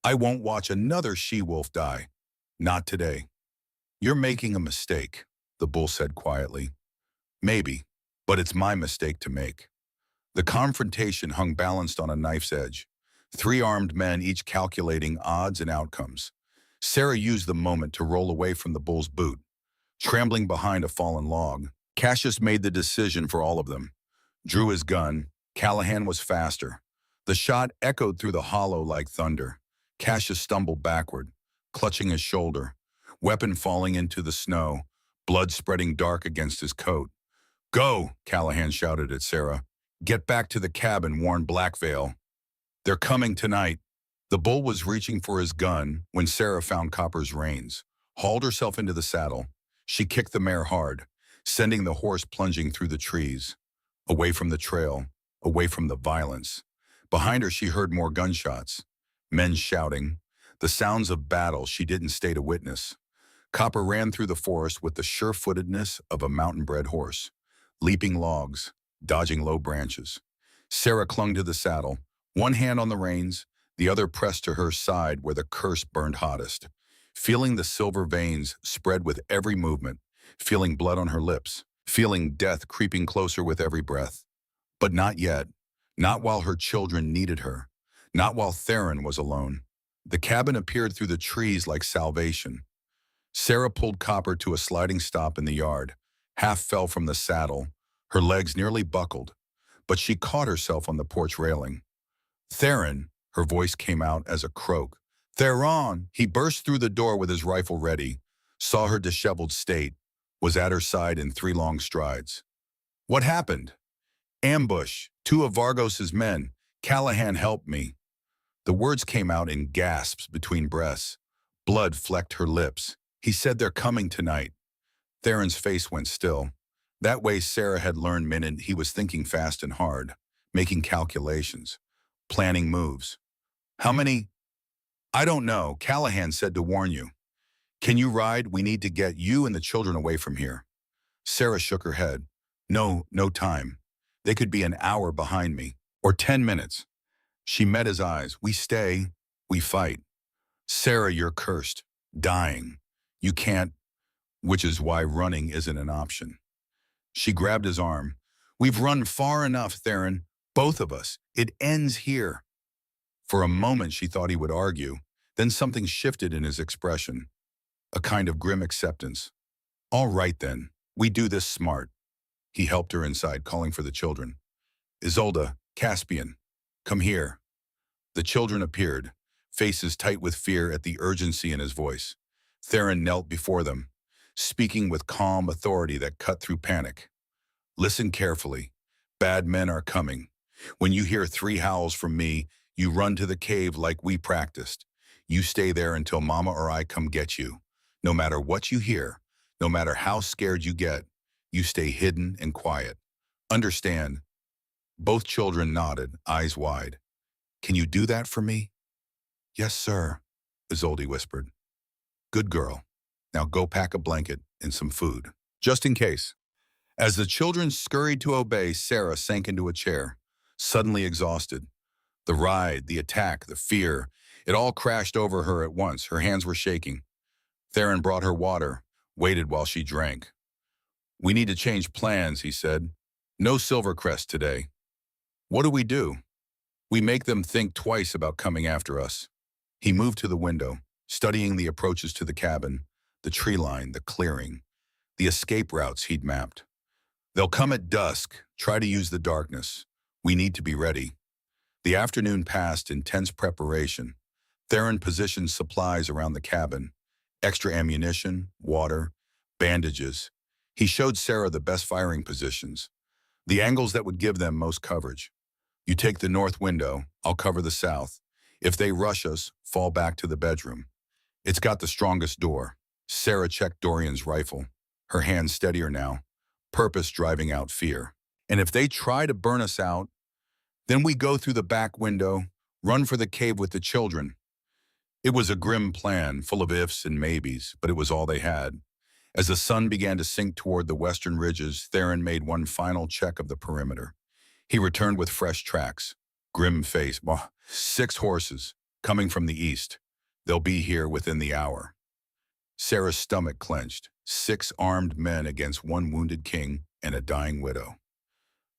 I won't watch another she-wolf die. Not today. You're making a mistake, the bull said quietly. Maybe, but it's my mistake to make. The confrontation hung balanced on a knife's edge. 3 armed men, each calculating odds and outcomes. Sarah used the moment to roll away from the bull's boot. Trembling behind a fallen log, Cassius made the decision for all of them. Drew his gun. Callahan was faster. The shot echoed through the hollow like thunder. Cassius stumbled backward, clutching his shoulder, weapon falling into the snow, blood spreading dark against his coat. Go, Callahan shouted at Sarah. Get back to the cabin, warned Blackveil. They're coming tonight. The bull was reaching for his gun when Sarah found Copper's reins, hauled herself into the saddle. She kicked the mare hard, sending the horse plunging through the trees, away from the trail, away from the violence. Behind her, she heard more gunshots, men shouting, the sounds of battle she didn't stay to witness. Copper ran through the forest with the sure-footedness of a mountain-bred horse, leaping logs, dodging low branches. Sarah clung to the saddle, one hand on the reins, the other pressed to her side where the curse burned hottest. Feeling the silver veins spread with every movement, feeling blood on her lips, feeling death creeping closer with every breath. But not yet, not while her children needed her, not while Theron was alone. The cabin appeared through the trees like salvation. Sarah pulled Copper to a sliding stop in the yard, half fell from the saddle, her legs nearly buckled, but she caught herself on the porch railing. Theron, her voice came out as a croak. Theron! He burst through the door with his rifle ready, saw her disheveled state, was at her side in 3 long strides. What happened? Ambush. 2 of Vargos's men. Callahan helped me. The words came out in gasps between breaths. Blood flecked her lips. He said they're coming tonight. Theron's face went still. That way Sarah had learned meant he was thinking fast and hard, making calculations, planning moves. How many? I don't know. Callahan said to warn you. Can you ride? We need to get you and the children away from here. Sarah shook her head. No time. They could be an hour behind me, or 10 minutes. She met his eyes. We stay, we fight. Sarah, you're cursed, dying. You can't, which is why running isn't an option. She grabbed his arm. We've run far enough, Theron, both of us. It ends here. For a moment she thought he would argue, then something shifted in his expression, a kind of grim acceptance. All right then, we do this smart. He helped her inside, calling for the children. Isolde, Caspian, come here. The children appeared, faces tight with fear at the urgency in his voice. Theron knelt before them, speaking with calm authority that cut through panic. Listen carefully. Bad men are coming. When you hear 3 howls from me, you run to the cave like we practiced. You stay there until Mama or I come get you. No matter what you hear, no matter how scared you get, you stay hidden and quiet. Understand? Both children nodded, eyes wide. Can you do that for me? Yes, sir, Isolde whispered. Good girl. Now go pack a blanket and some food, just in case. As the children scurried to obey, Sarah sank into a chair, suddenly exhausted. The ride, the attack, the fear, it all crashed over her at once. Her hands were shaking. Theron brought her water, waited while she drank. We need to change plans, he said. No Silvercrest today. What do? We make them think twice about coming after us. He moved to the window, studying the approaches to the cabin, the tree line, the clearing, the escape routes he'd mapped. They'll come at dusk, try to use the darkness. We need to be ready. The afternoon passed in tense preparation. Theron positioned supplies around the cabin, extra ammunition, water, bandages. He showed Sarah the best firing positions, the angles that would give them most coverage. You take the north window, I'll cover the south. If they rush us, fall back to the bedroom. It's got the strongest door. Sarah checked Dorian's rifle, her hand steadier now, purpose driving out fear. And if they try to burn us out, then we go through the back window, run for the cave with the children. It was a grim plan, full of ifs and maybes, but it was all they had. As the sun began to sink toward the western ridges, Theron made one final check of the perimeter. He returned with fresh tracks, grim face. 6 horses, coming from the east. They'll be here within the hour. Sarah's stomach clenched. 6 armed men against 1 wounded king and a dying widow.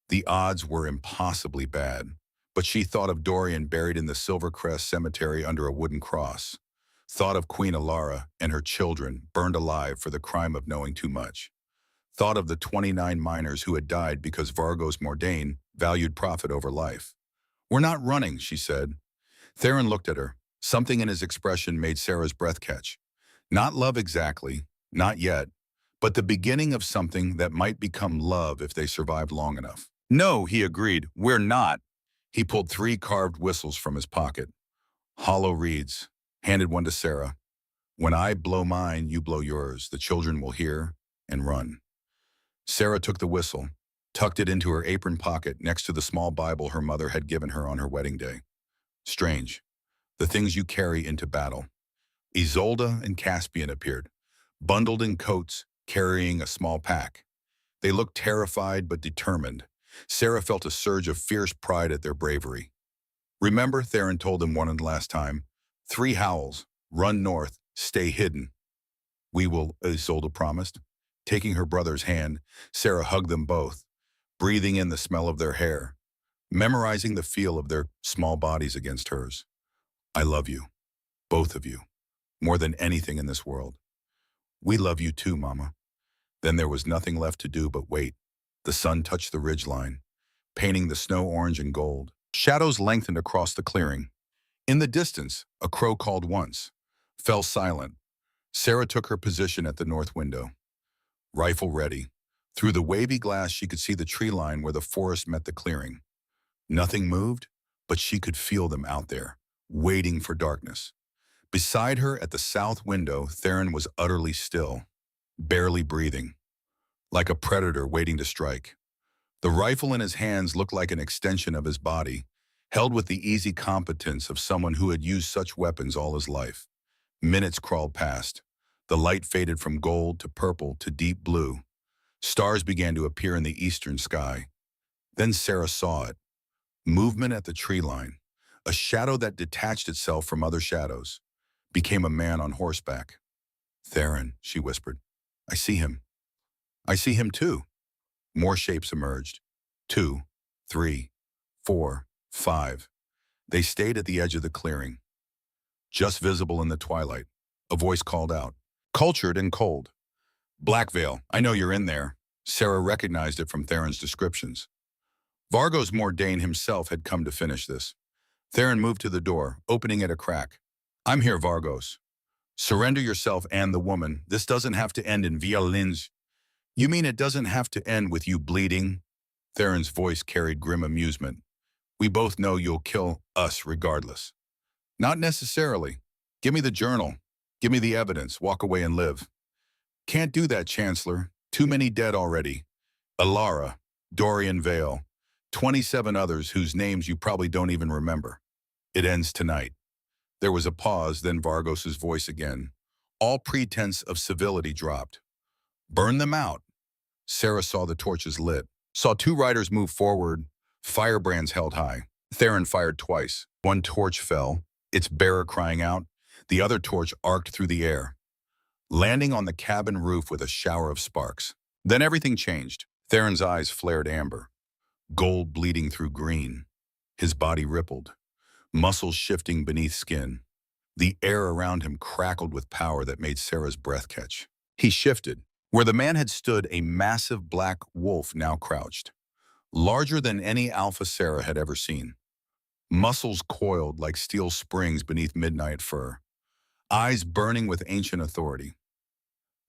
The odds were impossibly bad, but she thought of Dorian buried in the Silvercrest Cemetery under a wooden cross, thought of Queen Alara and her children burned alive for the crime of knowing too much, thought of the 29 miners who had died because Vargos Mordain valued profit over life. "We're not running," she said. Theron looked at her. Something in his expression made Sarah's breath catch. Not love exactly, not yet, but the beginning of something that might become love if they survived long enough. "No," he agreed, "we're not." He pulled 3 carved whistles from his pocket. Hollow reeds, handed one to Sarah. "When I blow mine, you blow yours. The children will hear and run." Sarah took the whistle, tucked it into her apron pocket next to the small Bible her mother had given her on her wedding day. Strange. The things you carry into battle. Isolde and Caspian appeared, bundled in coats, carrying a small pack. They looked terrified but determined. Sarah felt a surge of fierce pride at their bravery. "Remember," Theron told them one and last time, 3 howls, run north, stay hidden." "We will," Isolde promised. Taking her brother's hand, Sarah hugged them both, breathing in the smell of their hair, memorizing the feel of their small bodies against hers. "I love you, both of you, more than anything in this world." "We love you too, Mama." Then there was nothing left to do but wait. The sun touched the ridgeline, painting the snow orange and gold. Shadows lengthened across the clearing. In the distance, a crow called once, fell silent. Sarah took her position at the north window, rifle ready. Through the wavy glass, she could see the tree line where the forest met the clearing. Nothing moved, but she could feel them out there, waiting for darkness. Beside her at the south window, Theron was utterly still, barely breathing, like a predator waiting to strike. The rifle in his hands looked like an extension of his body, held with the easy competence of someone who had used such weapons all his life. Minutes crawled past. The light faded from gold to purple to deep blue. Stars began to appear in the eastern sky. Then Sarah saw it. Movement at the tree line. A shadow that detached itself from other shadows. Became a man on horseback. "Theron," she whispered. "I see him." "I see him too." More shapes emerged. 2, 3, 4, 5. They stayed at the edge of the clearing. Just visible in the twilight, a voice called out, cultured and cold. "Blackveil, I know you're in there." Sarah recognized it from Theron's descriptions. Vargos Mordain himself had come to finish this. Theron moved to the door, opening it a crack. "I'm here, Vargos. Surrender yourself and the woman. This doesn't have to end in violins." "You mean it doesn't have to end with you bleeding?" Theron's voice carried grim amusement. "We both know you'll kill us regardless." "Not necessarily. Give me the journal. Give me the evidence. Walk away and live." "Can't do that, Chancellor. Too many dead already. Alara, Dorian Vale, 27 others whose names you probably don't even remember. It ends tonight." There was a pause, then Vargos's voice again. All pretense of civility dropped. "Burn them out." Sarah saw the torches lit, saw 2 riders move forward, firebrands held high. Theron fired twice. One torch fell, its bearer crying out. The other torch arced through the air, landing on the cabin roof with a shower of sparks. Then everything changed. Theron's eyes flared amber. gold bleeding through green. His body rippled, muscles shifting beneath skin. The air around him crackled with power that made Sarah's breath catch. He shifted. Where the man had stood, a massive black wolf now crouched, larger than any alpha Sarah had ever seen. Muscles coiled like steel springs beneath midnight fur, eyes burning with ancient authority.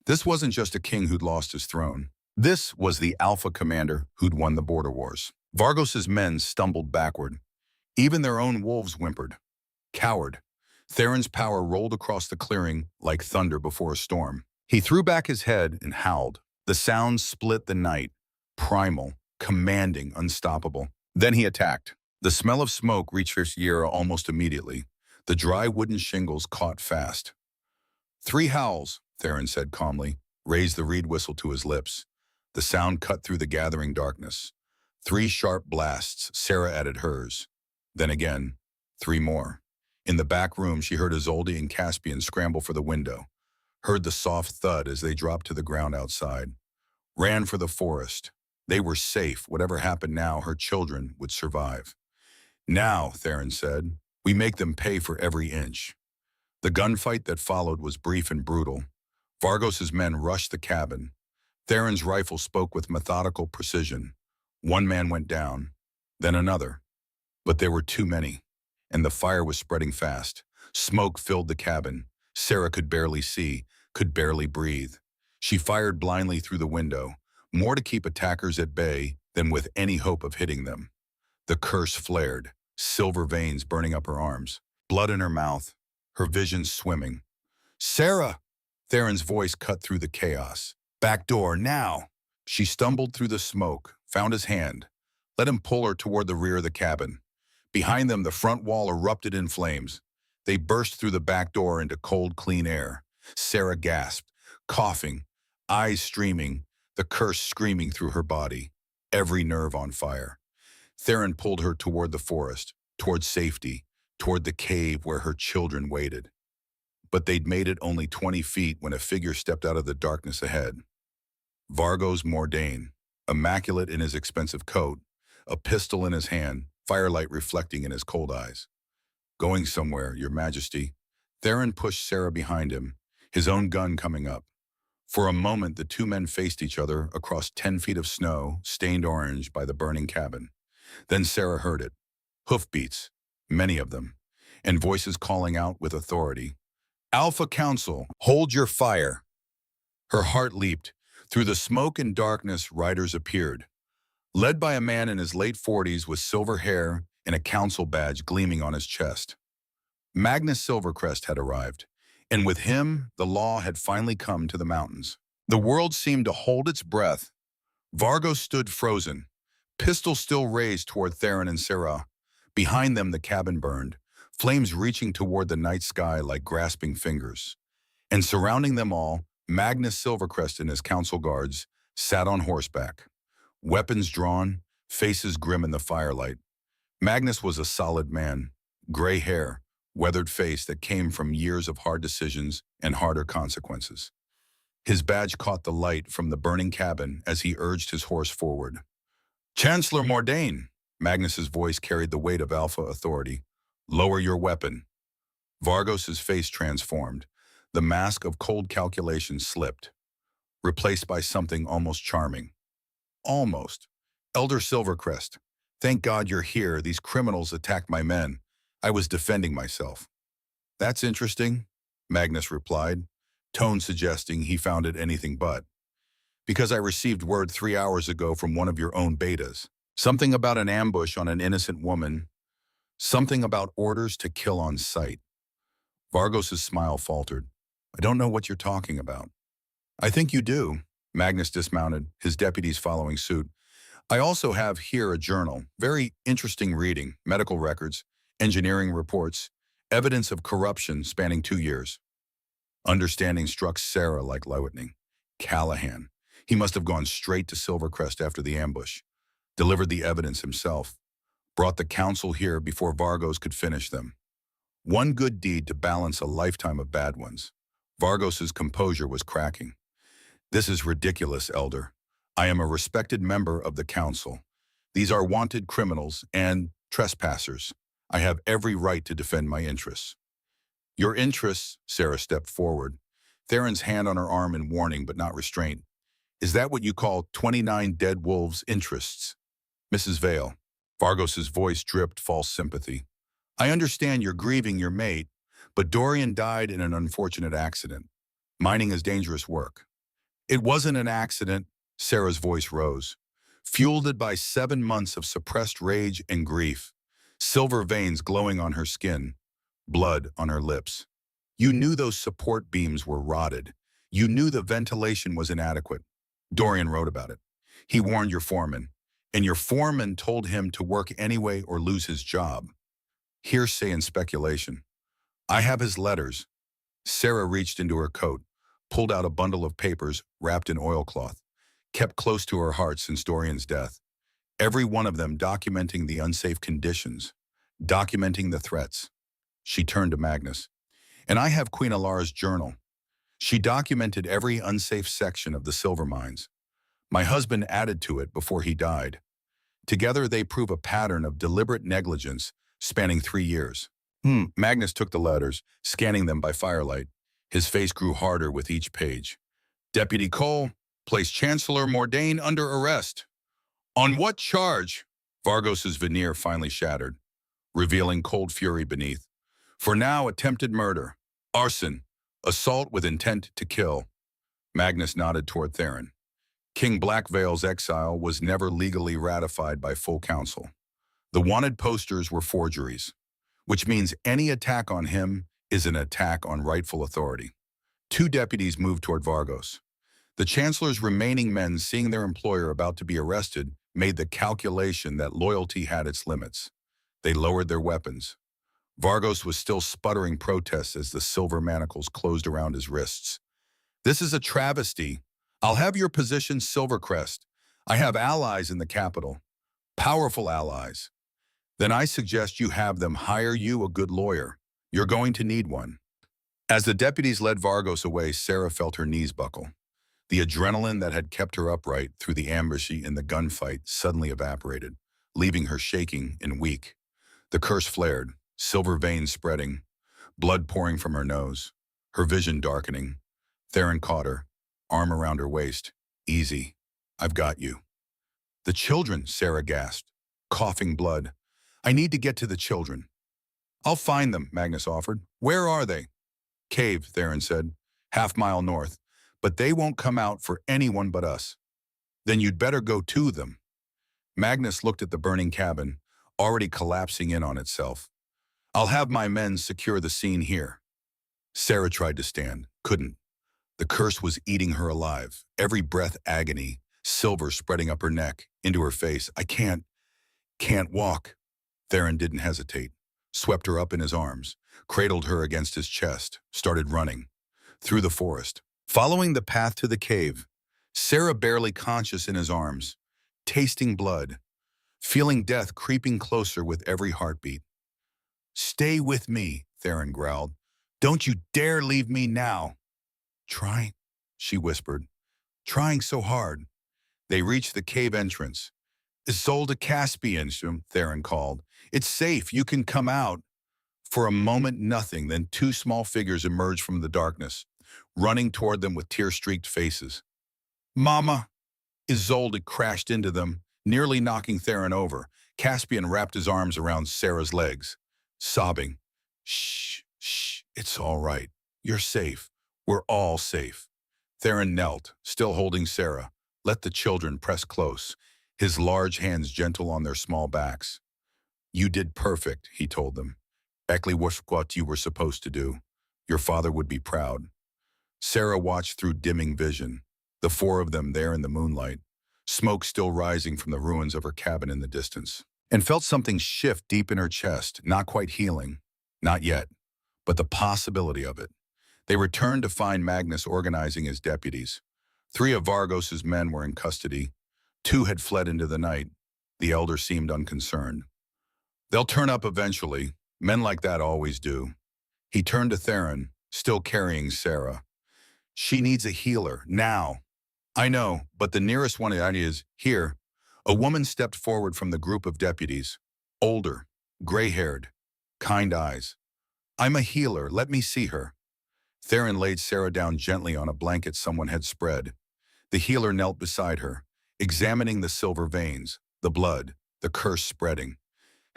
This wasn't just a king who'd lost his throne. This was the alpha commander who'd won the border wars. Vargos's men stumbled backward. Even their own wolves whimpered. Coward. Theron's power rolled across the clearing like thunder before a storm. He threw back his head and howled. The sound split the night, primal, commanding, unstoppable. Then he attacked. The smell of smoke reached his ear almost immediately. The dry wooden shingles caught fast. 3 howls, Theron said calmly, raised the reed whistle to his lips. The sound cut through the gathering darkness. 3 sharp blasts, Sarah added hers. Then again, 3 more. In the back room, she heard Isolde and Caspian scramble for the window, heard the soft thud as they dropped to the ground outside, ran for the forest. They were safe. Whatever happened now, her children would survive. Now, Theron said, we make them pay for every inch. The gunfight that followed was brief and brutal. Vargos's men rushed the cabin. Theron's rifle spoke with methodical precision. 1 man went down, then another. But there were too many, and the fire was spreading fast. Smoke filled the cabin. Sarah could barely see, could barely breathe. She fired blindly through the window, more to keep attackers at bay than with any hope of hitting them. The curse flared, silver veins burning up her arms, blood in her mouth, her vision swimming. Sarah! Theron's voice cut through the chaos. Back door, now! She stumbled through the smoke, found his hand, let him pull her toward the rear of the cabin. Behind them, the front wall erupted in flames. They burst through the back door into cold, clean air. Sarah gasped, coughing, eyes streaming, the curse screaming through her body, every nerve on fire. Theron pulled her toward the forest, toward safety, toward the cave where her children waited. But they'd made it only 20 feet when a figure stepped out of the darkness ahead. Vargos Mordain, immaculate in his expensive coat, a pistol in his hand, firelight reflecting in his cold eyes. Going somewhere, Your Majesty. Theron pushed Sarah behind him, his own gun coming up. For a moment, the 2 men faced each other across 10 feet of snow, stained orange by the burning cabin. Then Sarah heard it. Hoofbeats, many of them, and voices calling out with authority. Alpha Council, hold your fire. Her heart leaped. Through the smoke and darkness, riders appeared, led by a man in his late 40s with silver hair and a council badge gleaming on his chest. Magnus Silvercrest had arrived, and with him, the law had finally come to the mountains. The world seemed to hold its breath. Vargos stood frozen, pistol still raised toward Theron and Sarah. Behind them, the cabin burned, flames reaching toward the night sky like grasping fingers. And surrounding them all, Magnus Silvercrest and his council guards sat on horseback, weapons drawn, faces grim in the firelight. Magnus was a solid man, gray hair, weathered face that came from years of hard decisions and harder consequences. His badge caught the light from the burning cabin as he urged his horse forward. Chancellor Mordain, Magnus's voice carried the weight of alpha authority. Lower your weapon. Vargos's face transformed. The mask of cold calculation slipped, replaced by something almost charming. Almost. Elder Silvercrest, thank God you're here. These criminals attacked my men. I was defending myself. That's interesting, Magnus replied, tone suggesting he found it anything but. Because I received word 3 hours ago from one of your own betas. Something about an ambush on an innocent woman. Something about orders to kill on sight. Vargos's smile faltered. I don't know what you're talking about. I think you do. Magnus dismounted, his deputies following suit. I also have here a journal, very interesting reading, medical records, engineering reports, evidence of corruption spanning 2 years. Understanding struck Sarah like lightning. Callahan. He must have gone straight to Silvercrest after the ambush, delivered the evidence himself, brought the council here before Vargos could finish them. One good deed to balance a lifetime of bad ones. Vargos's composure was cracking. This is ridiculous, Elder. I am a respected member of the council. These are wanted criminals and trespassers. I have every right to defend my interests. Your interests, Sarah stepped forward, Theron's hand on her arm in warning but not restraint. Is that what you call 29 dead wolves' interests? Mrs. Vale. Vargos's voice dripped false sympathy. I understand you're grieving your mate, but Dorian died in an unfortunate accident. Mining is dangerous work. It wasn't an accident, Sarah's voice rose, fueled by 7 months of suppressed rage and grief, silver veins glowing on her skin, blood on her lips. You knew those support beams were rotted. You knew the ventilation was inadequate. Dorian wrote about it. He warned your foreman, and your foreman told him to work anyway or lose his job. Hearsay and speculation. I have his letters. Sarah reached into her coat, pulled out a bundle of papers wrapped in oilcloth, kept close to her heart since Dorian's death. Every one of them documenting the unsafe conditions, documenting the threats. She turned to Magnus. And I have Queen Alara's journal. She documented every unsafe section of the silver mines. My husband added to it before he died. Together they prove a pattern of deliberate negligence spanning 3 years. Magnus took the letters, scanning them by firelight. His face grew harder with each page. Deputy Cole, place Chancellor Mordain under arrest. On what charge? Vargos's veneer finally shattered, revealing cold fury beneath. For now, attempted murder, arson, assault with intent to kill. Magnus nodded toward Theron. King Blackveil's exile was never legally ratified by full council. The wanted posters were forgeries, which means any attack on him is an attack on rightful authority. 2 deputies moved toward Vargos. The Chancellor's remaining men, seeing their employer about to be arrested, made the calculation that loyalty had its limits. They lowered their weapons. Vargos was still sputtering protests as the silver manacles closed around his wrists. This is a travesty. I'll have your position, Silvercrest. I have allies in the capital. Powerful allies. Then I suggest you have them hire you a good lawyer. You're going to need one. As the deputies led Vargos away, Sarah felt her knees buckle. The adrenaline that had kept her upright through the ambush and the gunfight suddenly evaporated, leaving her shaking and weak. The curse flared, silver veins spreading, blood pouring from her nose, her vision darkening. Theron caught her, arm around her waist. Easy. I've got you. The children, Sarah gasped, coughing blood. I need to get to the children. I'll find them, Magnus offered. Where are they? Cave, Theron said, half-mile north. But they won't come out for anyone but us. Then you'd better go to them. Magnus looked at the burning cabin, already collapsing in on itself. I'll have my men secure the scene here. Sarah tried to stand, couldn't. The curse was eating her alive, every breath agony, silver spreading up her neck, into her face. I can't walk. Theron didn't hesitate, swept her up in his arms, cradled her against his chest, started running. Through the forest, following the path to the cave, Sarah barely conscious in his arms, tasting blood, feeling death creeping closer with every heartbeat. Stay with me, Theron growled. Don't you dare leave me now. Trying, she whispered, trying so hard. They reached the cave entrance. Isolde Caspian, Theron called. It's safe, you can come out. For a moment, nothing, then 2 small figures emerged from the darkness, running toward them with tear-streaked faces. Mama! Isolde crashed into them, nearly knocking Theron over. Caspian wrapped his arms around Sarah's legs, sobbing. Shh, it's all right. You're safe. We're all safe. Theron knelt, still holding Sarah. Let the children press close, his large hands gentle on their small backs. You did perfect, he told them. Exactly what you were supposed to do. Your father would be proud. Sarah watched through dimming vision, the 4 of them there in the moonlight, smoke still rising from the ruins of her cabin in the distance, and felt something shift deep in her chest, not quite healing, not yet, but the possibility of it. They returned to find Magnus organizing his deputies. 3 of Vargos's men were in custody. 2 had fled into the night. The elder seemed unconcerned. They'll turn up eventually. Men like that always do. He turned to Theron, still carrying Sarah. She needs a healer, now. I know, but the nearest one is here. A woman stepped forward from the group of deputies, older, gray-haired, kind eyes. "I'm a healer, let me see her." Theron laid Sarah down gently on a blanket someone had spread. The healer knelt beside her, examining the silver veins, the blood, the curse spreading.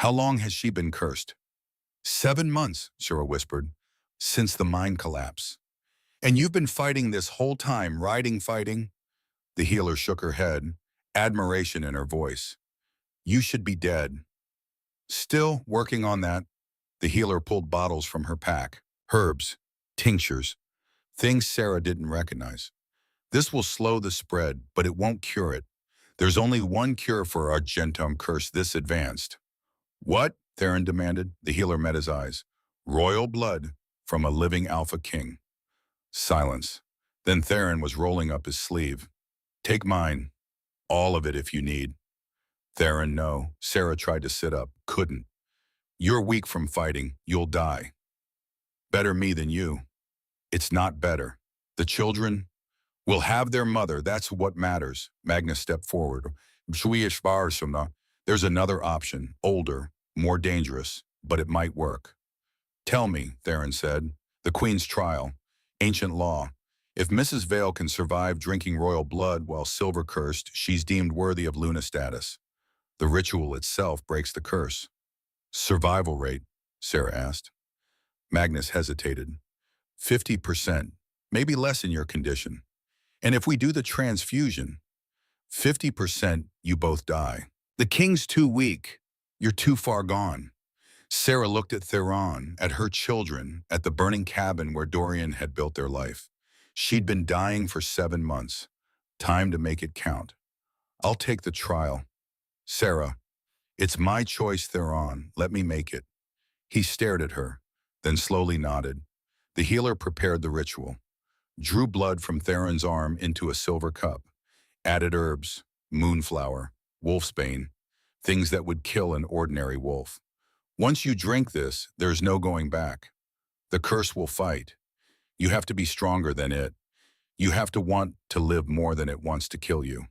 "How long has she been cursed?" "7 months, Sarah whispered, "since the mine collapse." "And you've been fighting this whole time, fighting?" The healer shook her head, admiration in her voice. "You should be dead." "Still working on that." The healer pulled bottles from her pack, herbs, tinctures, things Sarah didn't recognize. "This will slow the spread, but it won't cure it. There's only one cure for our Gentum curse this advanced." "What?" Theron demanded. The healer met his eyes. "Royal blood from a living Alpha King." Silence. Then Theron was rolling up his sleeve. "Take mine. All of it if you need." "Theron, no." Sarah tried to sit up. Couldn't. "You're weak from fighting. You'll die." "Better me than you." "It's not better. The children will have their mother. That's what matters." Magnus stepped forward. "There's another option. Older, more dangerous, but it might work." "Tell me," Theron said. "The Queen's trial. Ancient law. If Mrs. Vale can survive drinking royal blood while silver-cursed, she's deemed worthy of Luna status. The ritual itself breaks the curse." "Survival rate?" Sarah asked. Magnus hesitated. 50%, maybe less in your condition. "And if we do the transfusion?" 50%, you both die. "The king's too weak. You're too far gone." Sarah looked at Theron, at her children, at the burning cabin where Dorian had built their life. She'd been dying for 7 months. Time to make it count. "I'll take the trial." "Sarah, it's my choice, Theron. Let me make it." He stared at her, then slowly nodded. The healer prepared the ritual, drew blood from Theron's arm into a silver cup, added herbs, moonflower, wolfsbane, things that would kill an ordinary wolf. "Once you drink this, there's no going back. The curse will fight. You have to be stronger than it. You have to want to live more than it wants to kill you."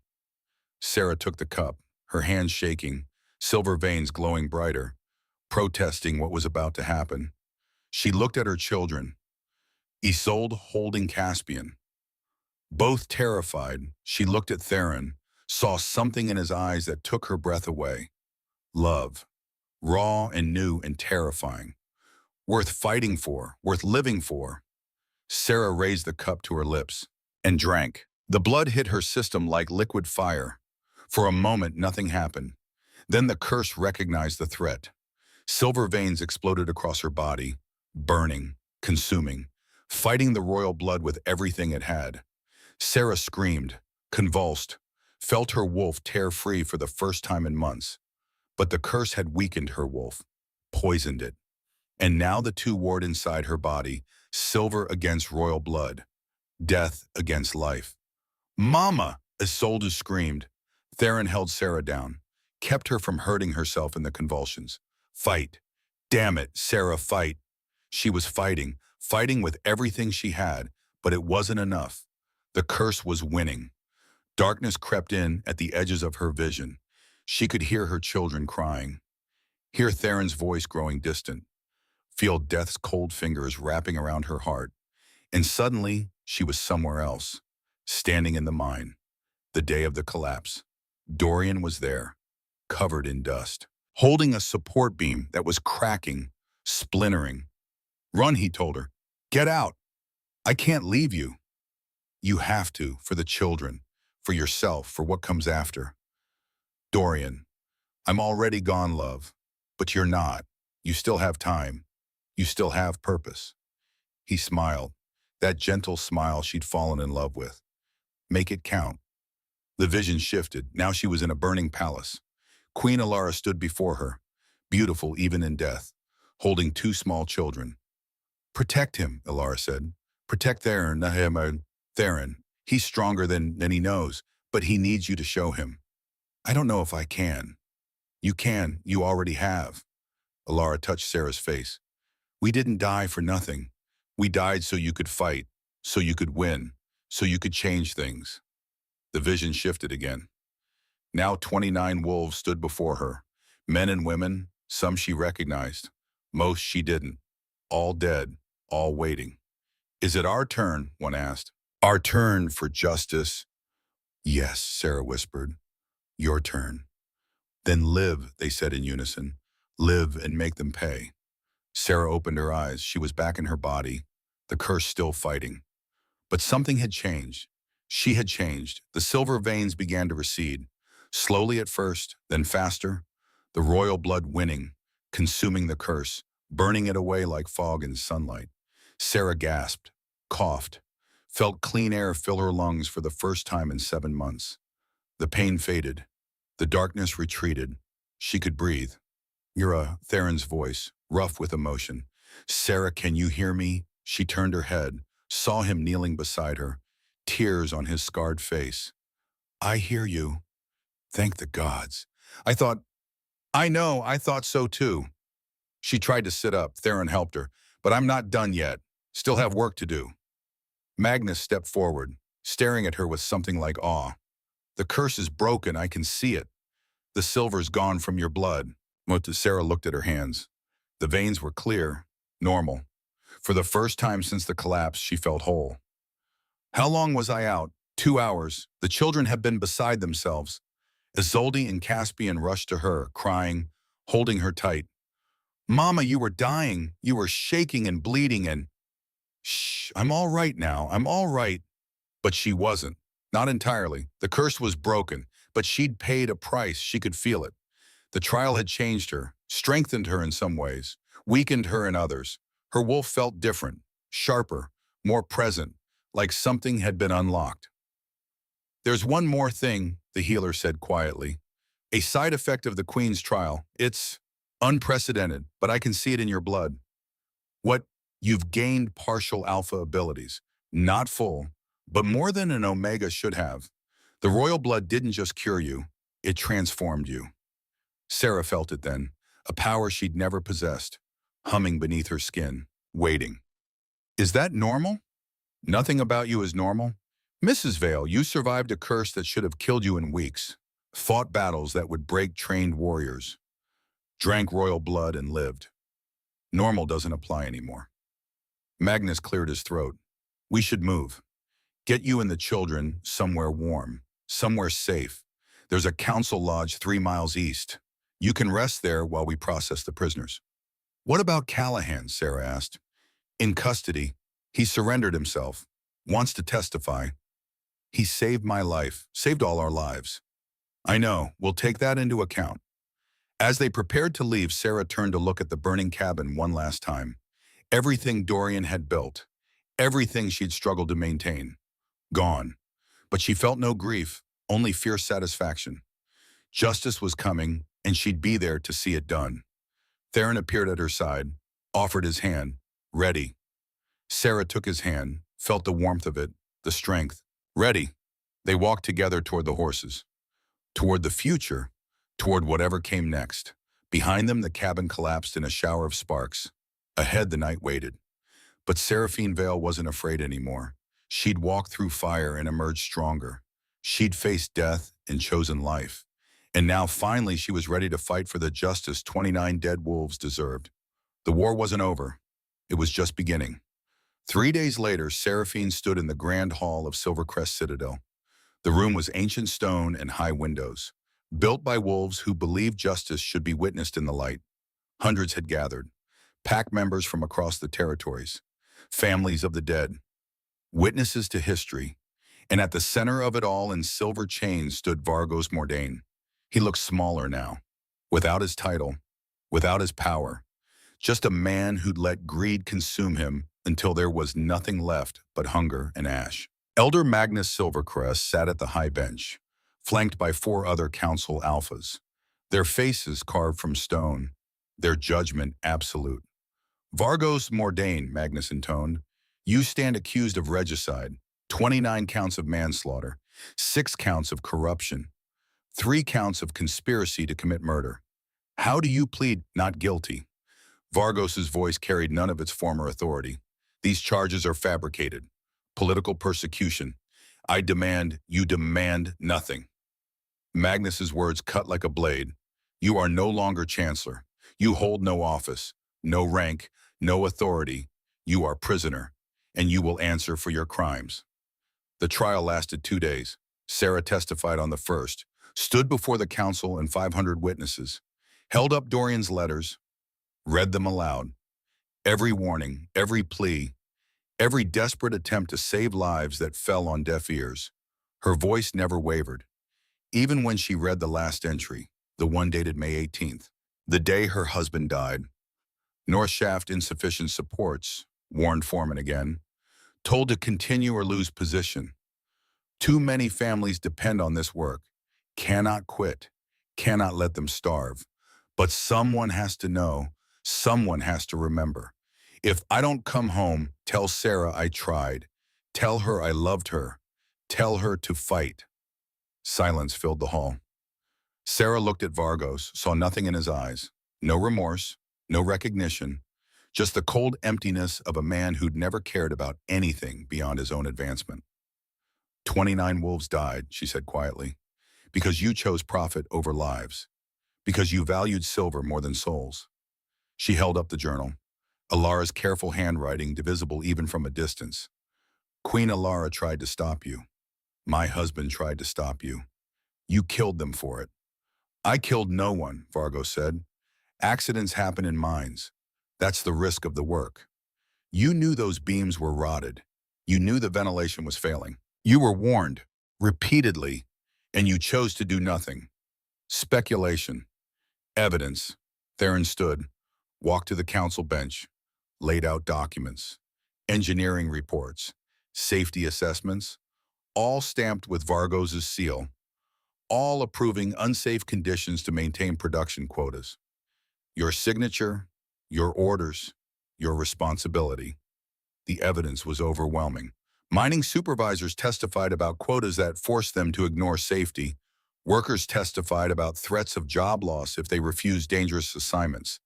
Sarah took the cup, her hands shaking, silver veins glowing brighter, protesting what was about to happen. She looked at her children, Isolde holding Caspian. Both terrified, she looked at Theron, saw something in his eyes that took her breath away. Love. Raw and new and terrifying. Worth fighting for, worth living for. Sarah raised the cup to her lips and drank. The blood hit her system like liquid fire. For a moment, nothing happened. Then the curse recognized the threat. Silver veins exploded across her body, burning, consuming, fighting the royal blood with everything it had. Sarah screamed, convulsed, felt her wolf tear free for the first time in months. But the curse had weakened her wolf, poisoned it. And now the two warred inside her body, silver against royal blood, death against life. "Mama!" Isolde screamed. Theron held Sarah down, kept her from hurting herself in the convulsions. "Fight. Damn it, Sarah, fight." She was fighting, fighting with everything she had, but it wasn't enough. The curse was winning. Darkness crept in at the edges of her vision. She could hear her children crying, hear Theron's voice growing distant, feel death's cold fingers wrapping around her heart. And suddenly, she was somewhere else, standing in the mine. The day of the collapse. Dorian was there, covered in dust, holding a support beam that was cracking, splintering. "Run," he told her. "Get out. I can't leave you." "You have to, for the children, for yourself, for what comes after." "Dorian, I'm already gone, love. But you're not. You still have time. You still have purpose." He smiled, that gentle smile she'd fallen in love with. "Make it count." The vision shifted. Now she was in a burning palace. Queen Alara stood before her, beautiful even in death, holding two small children. "Protect him," Alara said. "Protect Theron. Theron. He's stronger than he knows, but he needs you to show him." "I don't know if I can." "You can. You already have." Alara touched Sarah's face. "We didn't die for nothing. We died so you could fight, so you could win, so you could change things." The vision shifted again. Now 29 wolves stood before her, men and women, some she recognized, most she didn't, all dead, all waiting. Is it our turn? One asked. Our turn for justice? Yes, Sarah whispered. Your turn. Then live, they said in unison. Live and make them pay. Sarah opened her eyes. She was back in her body, the curse still fighting. But something had changed. She had changed. The silver veins began to recede, slowly at first, then faster, the royal blood winning, consuming the curse, burning it away like fog in sunlight. Sarah gasped, coughed, felt clean air fill her lungs for the first time in 7 months. The pain faded. The darkness retreated. She could breathe. Yura, Theron's voice, rough with emotion. Sarah, can you hear me? She turned her head, saw him kneeling beside her, tears on his scarred face. I hear you. Thank the gods. I thought so too. She tried to sit up. Theron helped her. But I'm not done yet. Still have work to do. Magnus stepped forward, staring at her with something like awe. The curse is broken. I can see it. The silver's gone from your blood. Sarah looked at her hands. The veins were clear, normal. For the first time since the collapse, she felt whole. How long was I out? 2 hours. The children had been beside themselves. Isolde and Caspian rushed to her, crying, holding her tight. Mama, you were dying. You were shaking and bleeding and… Shh, I'm all right now. I'm all right. But she wasn't. Not entirely. The curse was broken, but she'd paid a price. She could feel it. The trial had changed her, strengthened her in some ways, weakened her in others. Her wolf felt different, sharper, more present, like something had been unlocked. There's one more thing, the healer said quietly. A side effect of the Queen's trial. It's unprecedented, but I can see it in your blood. What? You've gained partial alpha abilities. Not full, but more than an omega should have. The royal blood didn't just cure you, it transformed you. Sarah felt it then, a power she'd never possessed, humming beneath her skin, waiting. Is that normal? Nothing about you is normal. Mrs. Vale, you survived a curse that should have killed you in weeks, fought battles that would break trained warriors, drank royal blood and lived. Normal doesn't apply anymore. Magnus cleared his throat. We should move. Get you and the children somewhere warm, somewhere safe. There's a council lodge 3 miles east. You can rest there while we process the prisoners. What about Callahan? Sarah asked. In custody. He surrendered himself. Wants to testify. He saved my life, saved all our lives. I know, we'll take that into account. As they prepared to leave, Sarah turned to look at the burning cabin one last time. Everything Dorian had built, everything she'd struggled to maintain, gone. But she felt no grief, only fierce satisfaction. Justice was coming, and she'd be there to see it done. Theron appeared at her side, offered his hand, ready. Sarah took his hand, felt the warmth of it, the strength. Ready. They walked together toward the horses, toward the future, toward whatever came next. Behind them, the cabin collapsed in a shower of sparks. Ahead, the night waited. But Seraphine Vale wasn't afraid anymore. She'd walked through fire and emerged stronger. She'd faced death and chosen life. And now, finally, she was ready to fight for the justice 29 dead wolves deserved. The war wasn't over. It was just beginning. 3 days later, Seraphine stood in the grand hall of Silvercrest Citadel. The room was ancient stone and high windows, built by wolves who believed justice should be witnessed in the light. Hundreds had gathered, pack members from across the territories, families of the dead, witnesses to history, and at the center of it all in silver chains stood Vargos Mordain. He looked smaller now, without his title, without his power, just a man who'd let greed consume him until there was nothing left but hunger and ash. Elder Magnus Silvercrest sat at the high bench, flanked by 4 other council alphas, their faces carved from stone, their judgment absolute. Vargos Mordain, Magnus intoned, you stand accused of regicide, 29 counts of manslaughter, 6 counts of corruption, 3 counts of conspiracy to commit murder. How do you plead not guilty? Vargos's voice carried none of its former authority. These charges are fabricated. Political persecution. You demand nothing. Magnus's words cut like a blade. You are no longer chancellor. You hold no office, no rank, no authority. You are prisoner, and you will answer for your crimes. The trial lasted 2 days. Sarah testified on the first, stood before the council and 500 witnesses, held up Dorian's letters, read them aloud. Every warning, every plea, every desperate attempt to save lives that fell on deaf ears. Her voice never wavered. Even when she read the last entry, the one dated May 18th, the day her husband died, North Shaft insufficient supports, warned Foreman again, told to continue or lose position. Too many families depend on this work, cannot quit, cannot let them starve. But someone has to know, someone has to remember. If I don't come home, tell Sarah I tried. Tell her I loved her. Tell her to fight. Silence filled the hall. Sarah looked at Vargos, saw nothing in his eyes. No remorse, no recognition, just the cold emptiness of a man who'd never cared about anything beyond his own advancement. 29 wolves died, she said quietly, because you chose profit over lives, because you valued silver more than souls. She held up the journal, Alara's careful handwriting divisible even from a distance. Queen Alara tried to stop you. My husband tried to stop you. You killed them for it. I killed no one, Vargo said. Accidents happen in mines. That's the risk of the work. You knew those beams were rotted. You knew the ventilation was failing. You were warned, repeatedly, and you chose to do nothing. Speculation. Evidence. Theron stood, walked to the council bench, laid out documents, engineering reports, safety assessments, all stamped with Vargos's seal, all approving unsafe conditions to maintain production quotas. Your signature, your orders, your responsibility. The evidence was overwhelming. Mining supervisors testified about quotas that forced them to ignore safety. Workers testified about threats of job loss if they refused dangerous assignments.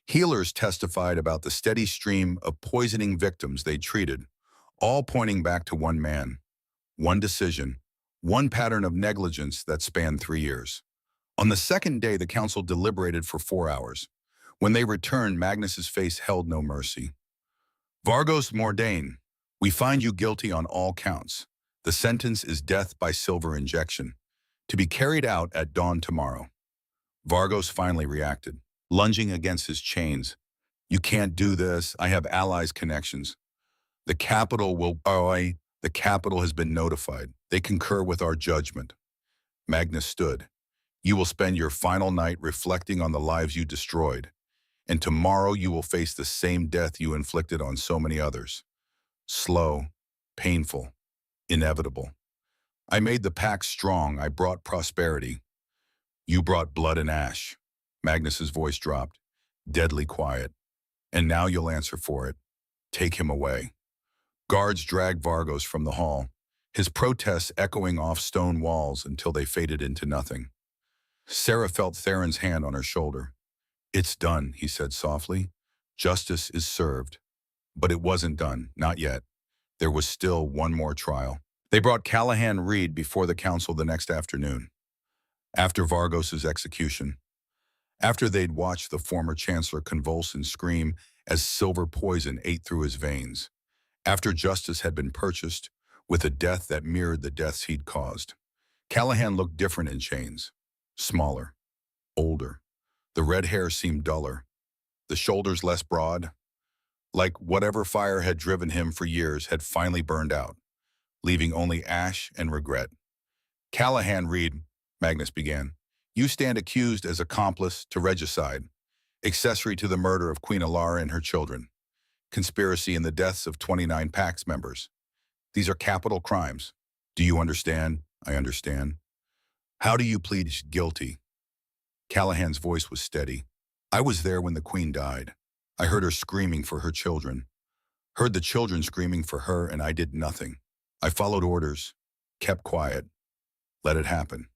Healers testified about the steady stream of poisoning victims they treated, all pointing back to one man, one decision, one pattern of negligence that spanned 3 years. On the second day, the council deliberated for 4 hours. When they returned, Magnus's face held no mercy. Vargos Mordain, we find you guilty on all counts. The sentence is death by silver injection, to be carried out at dawn tomorrow. Vargos finally reacted, lunging against his chains. You can't do this. I have allies' connections. The capital the capital has been notified. They concur with our judgment. Magnus stood. You will spend your final night reflecting on the lives you destroyed, and tomorrow you will face the same death you inflicted on so many others. Slow, painful, inevitable. I made the pact strong. I brought prosperity. You brought blood and ash. Magnus's voice dropped, deadly quiet. And now you'll answer for it. Take him away. Guards dragged Vargos from the hall, his protests echoing off stone walls until they faded into nothing. Sarah felt Theron's hand on her shoulder. It's done, he said softly. Justice is served. But it wasn't done, not yet. There was still one more trial. They brought Callahan Reed before the council the next afternoon, after Vargos's execution. After they'd watched the former chancellor convulse and scream as silver poison ate through his veins. After justice had been purchased with a death that mirrored the deaths he'd caused. Callahan looked different in chains. Smaller, older. The red hair seemed duller, the shoulders less broad, like whatever fire had driven him for years had finally burned out, leaving only ash and regret. Callahan Reed, Magnus began, you stand accused as accomplice to regicide, accessory to the murder of Queen Alara and her children, conspiracy in the deaths of 29 Pax members. These are capital crimes. Do you understand? I understand. How do you plead guilty? Callahan's voice was steady. I was there when the Queen died. I heard her screaming for her children. Heard the children screaming for her, and I did nothing. I followed orders, kept quiet, let it happen.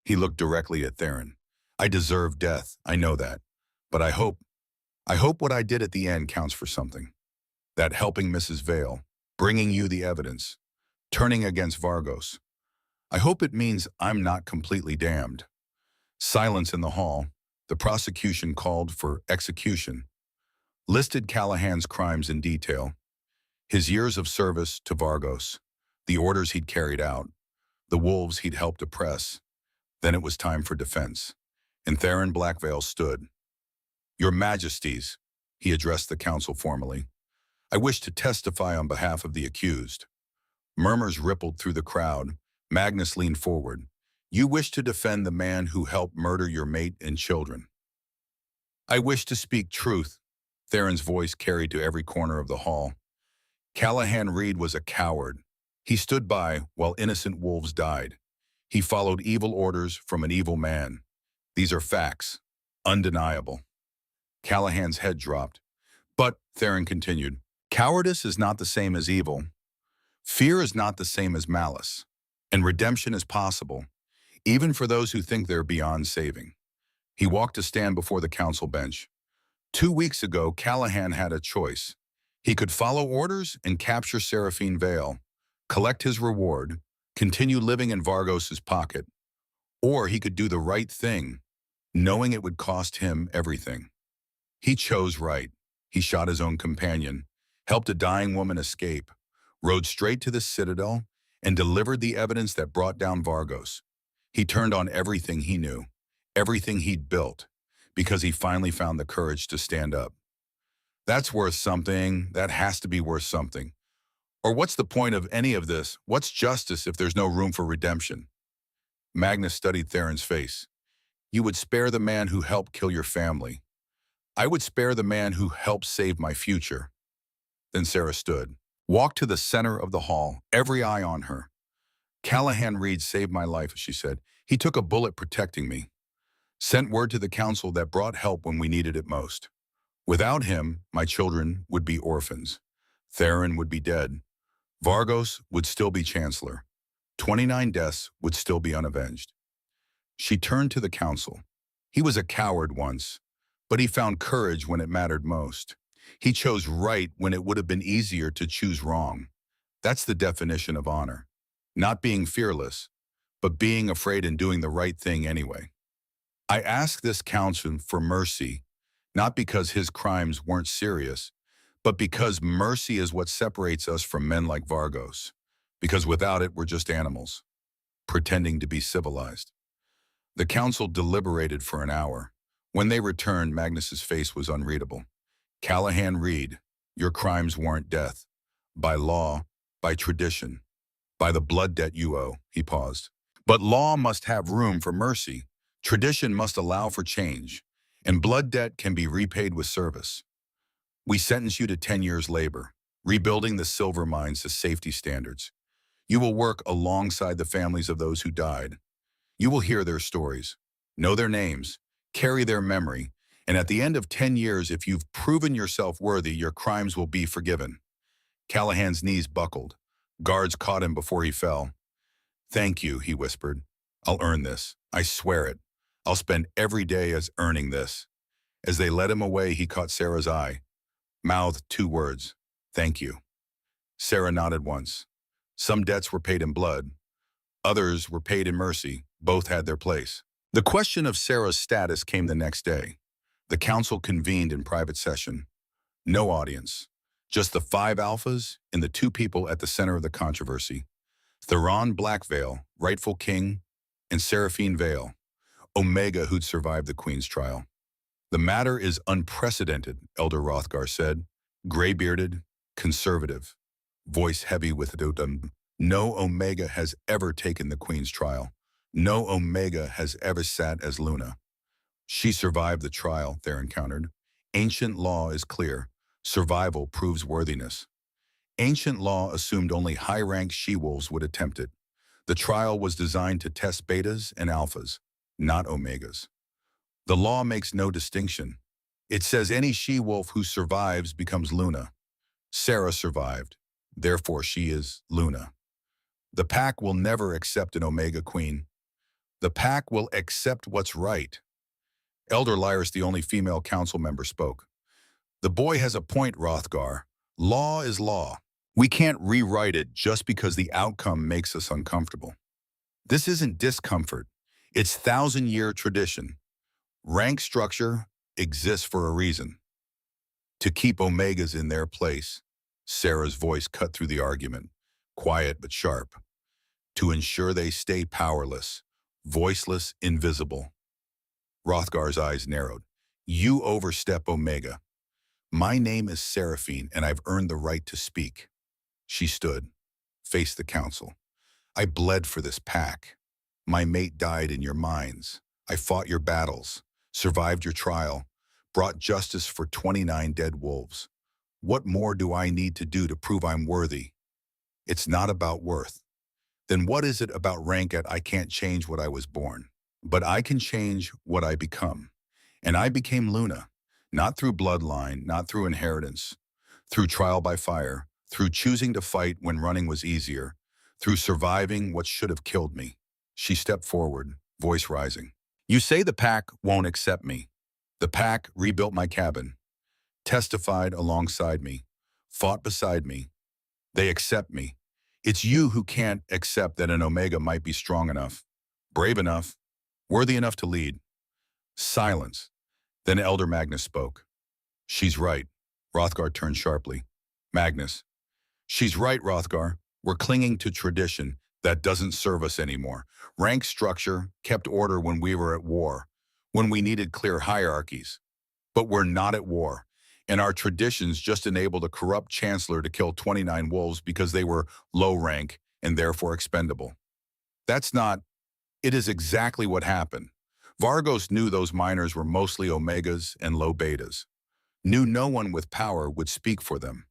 He looked directly at Theron. I deserve death, I know that. But I hope what I did at the end counts for something. That helping Mrs. Vale, bringing you the evidence, turning against Vargos. I hope it means I'm not completely damned. Silence in the hall. The prosecution called for execution. Listed Callahan's crimes in detail. His years of service to Vargos. The orders he'd carried out. The wolves he'd helped oppress. Then it was time for defense. And Theron Blackveil stood. Your Majesties, he addressed the council formally. I wish to testify on behalf of the accused. Murmurs rippled through the crowd. Magnus leaned forward. You wish to defend the man who helped murder your mate and children. I wish to speak truth, Theron's voice carried to every corner of the hall. Callahan Reed was a coward. He stood by while innocent wolves died. He followed evil orders from an evil man. These are facts, undeniable. Callahan's head dropped. But, Theron continued, cowardice is not the same as evil. Fear is not the same as malice. And redemption is possible, even for those who think they're beyond saving. He walked to stand before the council bench. 2 weeks ago, Callahan had a choice. He could follow orders and capture Seraphine Vale, collect his reward, continue living in Vargos's pocket, or he could do the right thing, knowing it would cost him everything. He chose right. He shot his own companion, helped a dying woman escape, rode straight to the Citadel, and delivered the evidence that brought down Vargos. He turned on everything he knew, everything he'd built, because he finally found the courage to stand up. That's worth something. That has to be worth something. Or what's the point of any of this? What's justice if there's no room for redemption? Magnus studied Theron's face. You would spare the man who helped kill your family. I would spare the man who helped save my future. Then Sarah stood, walked to the center of the hall, every eye on her. Callahan Reed saved my life, she said. He took a bullet protecting me. Sent word to the council that brought help when we needed it most. Without him, my children would be orphans. Theron would be dead. Vargos would still be chancellor. 29 deaths would still be unavenged. She turned to the council. He was a coward once, but he found courage when it mattered most. He chose right when it would have been easier to choose wrong. That's the definition of honor. Not being fearless, but being afraid and doing the right thing anyway. I ask this council for mercy, not because his crimes weren't serious, but because mercy is what separates us from men like Vargos. Because without it, we're just animals, pretending to be civilized. The council deliberated for an hour. When they returned, Magnus's face was unreadable. Callahan Reed, your crimes warrant death. By law, by tradition, by the blood debt you owe, he paused. But law must have room for mercy. Tradition must allow for change, and blood debt can be repaid with service. We sentence you to 10 years labor, rebuilding the silver mines to safety standards. You will work alongside the families of those who died. You will hear their stories, know their names, carry their memory, and at the end of 10 years, if you've proven yourself worthy, your crimes will be forgiven. Callahan's knees buckled. Guards caught him before he fell. Thank you, he whispered. I'll earn this. I swear it. I'll spend every day as earning this. As they led him away, he caught Sarah's eye, mouthed 2 words, thank you. Sarah nodded once. Some debts were paid in blood. Others were paid in mercy. Both had their place. The question of Sarah's status came the next day. The council convened in private session. No audience. Just the 5 alphas and the 2 people at the center of the controversy. Theron Blackveil, rightful king, and Seraphine Vale, Omega, who'd survived the Queen's trial. The matter is unprecedented, Elder Rothgar said, gray-bearded, conservative, voice heavy with dodum. No Omega has ever taken the Queen's trial. No Omega has ever sat as Luna. She survived the trial, Theron countered. Ancient law is clear. Survival proves worthiness. Ancient law assumed only high-ranked she-wolves would attempt it. The trial was designed to test betas and alphas, not omegas. The law makes no distinction. It says any she-wolf who survives becomes Luna. Sarah survived, therefore she is Luna. The pack will never accept an Omega Queen. The pack will accept what's right. Elder Lyris, the only female council member, spoke. The boy has a point, Rothgar. Law is law. We can't rewrite it just because the outcome makes us uncomfortable. This isn't discomfort. It's thousand-year tradition. Rank structure exists for a reason. To keep Omegas in their place. Sarah's voice cut through the argument, quiet but sharp. To ensure they stay powerless, voiceless, invisible. Hrothgar's eyes narrowed. You overstep, Omega. My name is Seraphine, and I've earned the right to speak. She stood, faced the council. I bled for this pack. My mate died in your mines. I fought your battles, survived your trial, brought justice for 29 dead wolves. What more do I need to do to prove I'm worthy? It's not about worth. Then what is it about rank at I can't change what I was born? But I can change what I become. And I became Luna, not through bloodline, not through inheritance, through trial by fire, through choosing to fight when running was easier, through surviving what should have killed me. She stepped forward, voice rising. You say the pack won't accept me. The pack rebuilt my cabin, testified alongside me, fought beside me. They accept me. It's you who can't accept that an Omega might be strong enough, brave enough, worthy enough to lead. Silence. Then Elder Magnus spoke. She's right. Hrothgar turned sharply. Magnus. She's right, Hrothgar. We're clinging to tradition that doesn't serve us anymore. Rank structure kept order when we were at war, when we needed clear hierarchies. But we're not at war, and our traditions just enabled a corrupt chancellor to kill 29 wolves because they were low rank and therefore expendable. It is exactly what happened. Vargos knew those miners were mostly Omegas and low Betas, knew no one with power would speak for them,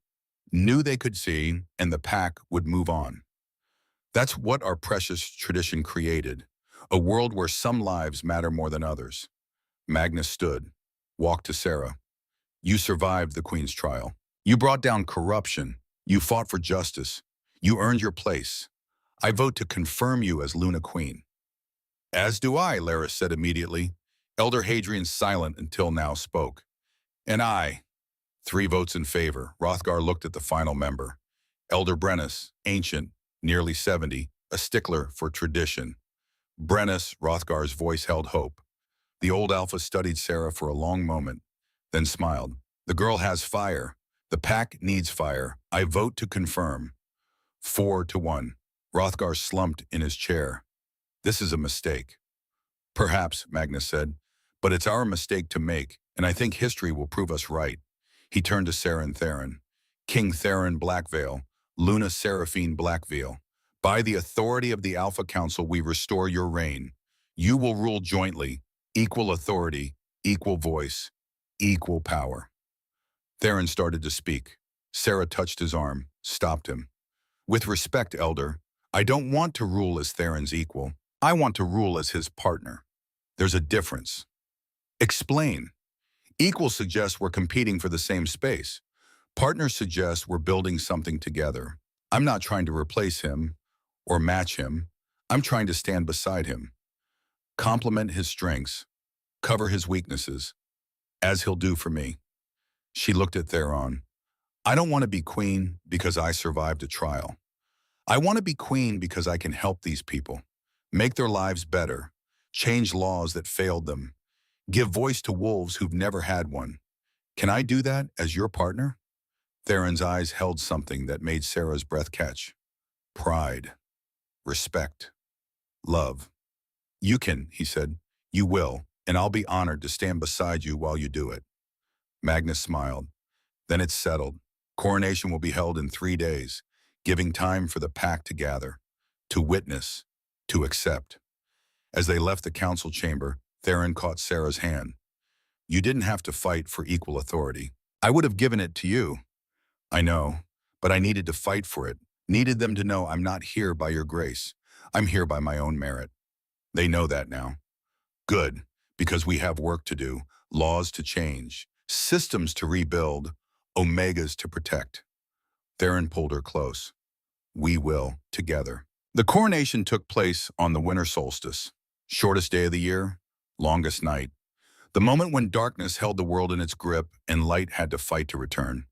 knew they could see and the pack would move on. That's what our precious tradition created, a world where some lives matter more than others. Magnus stood, walked to Sarah. You survived the Queen's trial. You brought down corruption. You fought for justice. You earned your place. I vote to confirm you as Luna Queen. As do I, Laris said immediately. Elder Hadrian, silent until now, spoke. And I. 3 votes in favor. Hrothgar looked at the final member. Elder Brennus, ancient, nearly 70, a stickler for tradition. Brennus, Hrothgar's voice held hope. The old alpha studied Sarah for a long moment, then smiled. The girl has fire. The pack needs fire. I vote to confirm. 4-1. Hrothgar slumped in his chair. This is a mistake. Perhaps, Magnus said, but it's our mistake to make, and I think history will prove us right. He turned to Saren Theron. King Theron Blackveil, Luna Seraphine Blackveil. By the authority of the Alpha Council, we restore your reign. You will rule jointly, equal authority, equal voice, equal power. Theron started to speak. Sarah touched his arm, stopped him. With respect, Elder, I don't want to rule as Theron's equal. I want to rule as his partner. There's a difference. Explain. Equal suggests we're competing for the same space. Partner suggests we're building something together. I'm not trying to replace him or match him. I'm trying to stand beside him. Complement his strengths. Cover his weaknesses, as he'll do for me. She looked at Theron. I don't want to be queen because I survived a trial. I want to be queen because I can help these people, make their lives better, change laws that failed them, give voice to wolves who've never had one. Can I do that as your partner? Theron's eyes held something that made Sarah's breath catch. Pride, respect, love. You can, he said. You will, and I'll be honored to stand beside you while you do it. Magnus smiled. Then it's settled. Coronation will be held in 3 days, giving time for the pack to gather, to witness, to accept. As they left the council chamber, Theron caught Sarah's hand. You didn't have to fight for equal authority. I would have given it to you. I know, but I needed to fight for it, needed them to know I'm not here by your grace. I'm here by my own merit. They know that now. Good, because we have work to do, laws to change, systems to rebuild, Omegas to protect. Theron pulled her close. We will, together. The coronation took place on the winter solstice. Shortest day of the year, longest night. The moment when darkness held the world in its grip and light had to fight to return.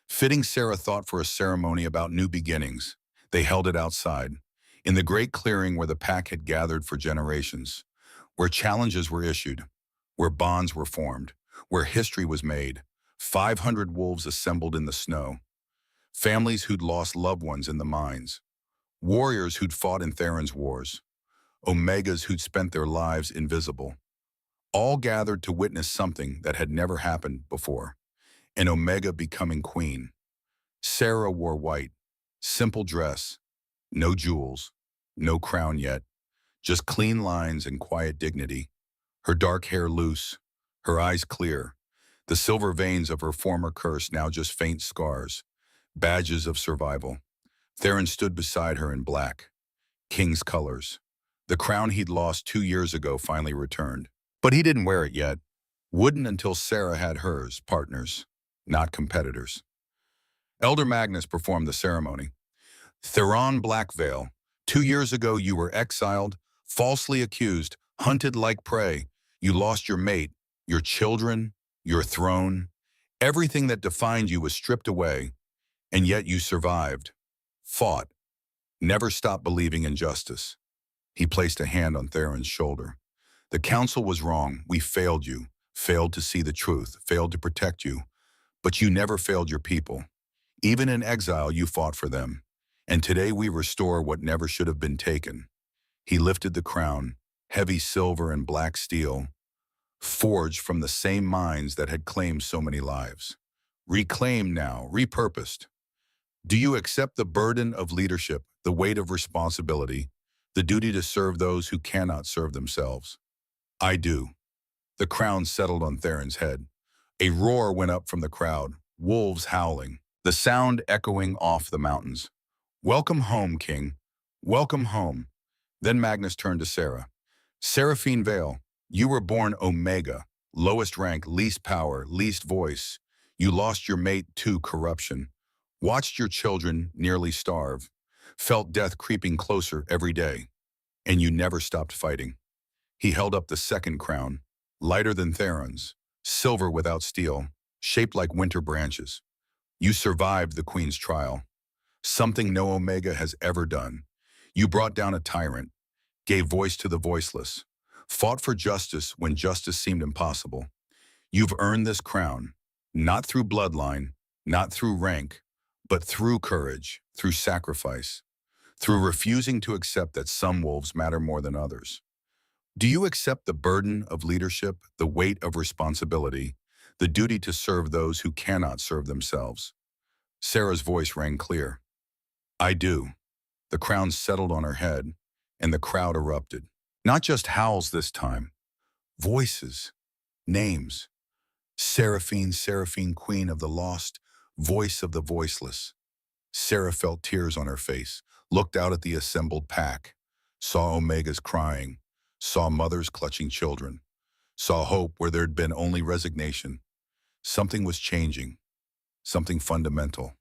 Fitting, Sarah thought for a ceremony about new beginnings. They held it outside. In the great clearing where the pack had gathered for generations, where challenges were issued, where bonds were formed, where history was made, 500 wolves assembled in the snow, families who'd lost loved ones in the mines, warriors who'd fought in Theron's wars, Omegas who'd spent their lives invisible, all gathered to witness something that had never happened before, an Omega becoming queen. Sarah wore white, simple dress, no jewels, no crown yet, just clean lines and quiet dignity, her dark hair loose, her eyes clear, the silver veins of her former curse now just faint scars, badges of survival. Theron stood beside her in black, king's colors. The crown he'd lost 2 years ago finally returned. But he didn't wear it yet. Wouldn't until Sarah had hers, partners, not competitors. Elder Magnus performed the ceremony. Theron Blackveil, 2 years ago you were exiled, falsely accused, hunted like prey. You lost your mate, your children, your throne. Everything that defined you was stripped away, and yet you survived, fought, never stopped believing in justice. He placed a hand on Theron's shoulder. The council was wrong. We failed you, failed to see the truth, failed to protect you. But you never failed your people. Even in exile, you fought for them. And today we restore what never should have been taken. He lifted the crown, heavy silver and black steel, forged from the same mines that had claimed so many lives. Reclaimed now, repurposed. Do you accept the burden of leadership, the weight of responsibility, the duty to serve those who cannot serve themselves? I do. The crown settled on Theron's head. A roar went up from the crowd, wolves howling, the sound echoing off the mountains. Welcome home, King. Welcome home. Then Magnus turned to Sarah. Seraphine Vale, you were born Omega, lowest rank, least power, least voice. You lost your mate to corruption, watched your children nearly starve, felt death creeping closer every day, and you never stopped fighting. He held up the second crown, lighter than Theron's, silver without steel, shaped like winter branches. You survived the Queen's trial, something no Omega has ever done. You brought down a tyrant, gave voice to the voiceless, fought for justice when justice seemed impossible. You've earned this crown, not through bloodline, not through rank, but through courage, through sacrifice, through refusing to accept that some wolves matter more than others. Do you accept the burden of leadership, the weight of responsibility, the duty to serve those who cannot serve themselves? Sarah's voice rang clear. I do. The crown settled on her head, and the crowd erupted. Not just howls this time. Voices, names. Seraphine, Seraphine, Queen of the Lost, voice of the voiceless. Sarah felt tears on her face, looked out at the assembled pack, saw Omegas crying, saw mothers clutching children, saw hope where there'd been only resignation. Something was changing, something fundamental,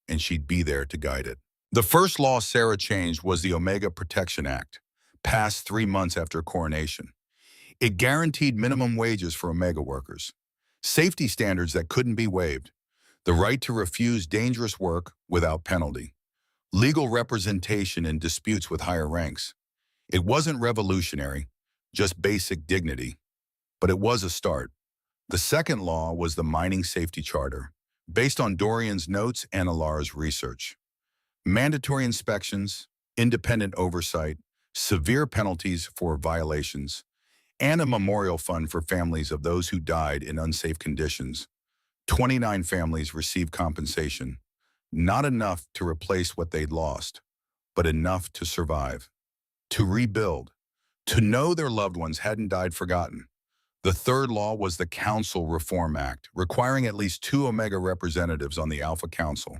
and she'd be there to guide it. The first law Sarah changed was the Omega Protection Act, passed 3 months after coronation. It guaranteed minimum wages for Omega workers, safety standards that couldn't be waived, the right to refuse dangerous work without penalty, legal representation in disputes with higher ranks. It wasn't revolutionary, just basic dignity, but it was a start. The second law was the Mining Safety Charter, based on Dorian's notes and Alara's research. Mandatory inspections, independent oversight, severe penalties for violations, and a memorial fund for families of those who died in unsafe conditions. 29 families received compensation, not enough to replace what they'd lost, but enough to survive, to rebuild, to know their loved ones hadn't died forgotten. The third law was the Council Reform Act, requiring at least 2 Omega representatives on the Alpha Council,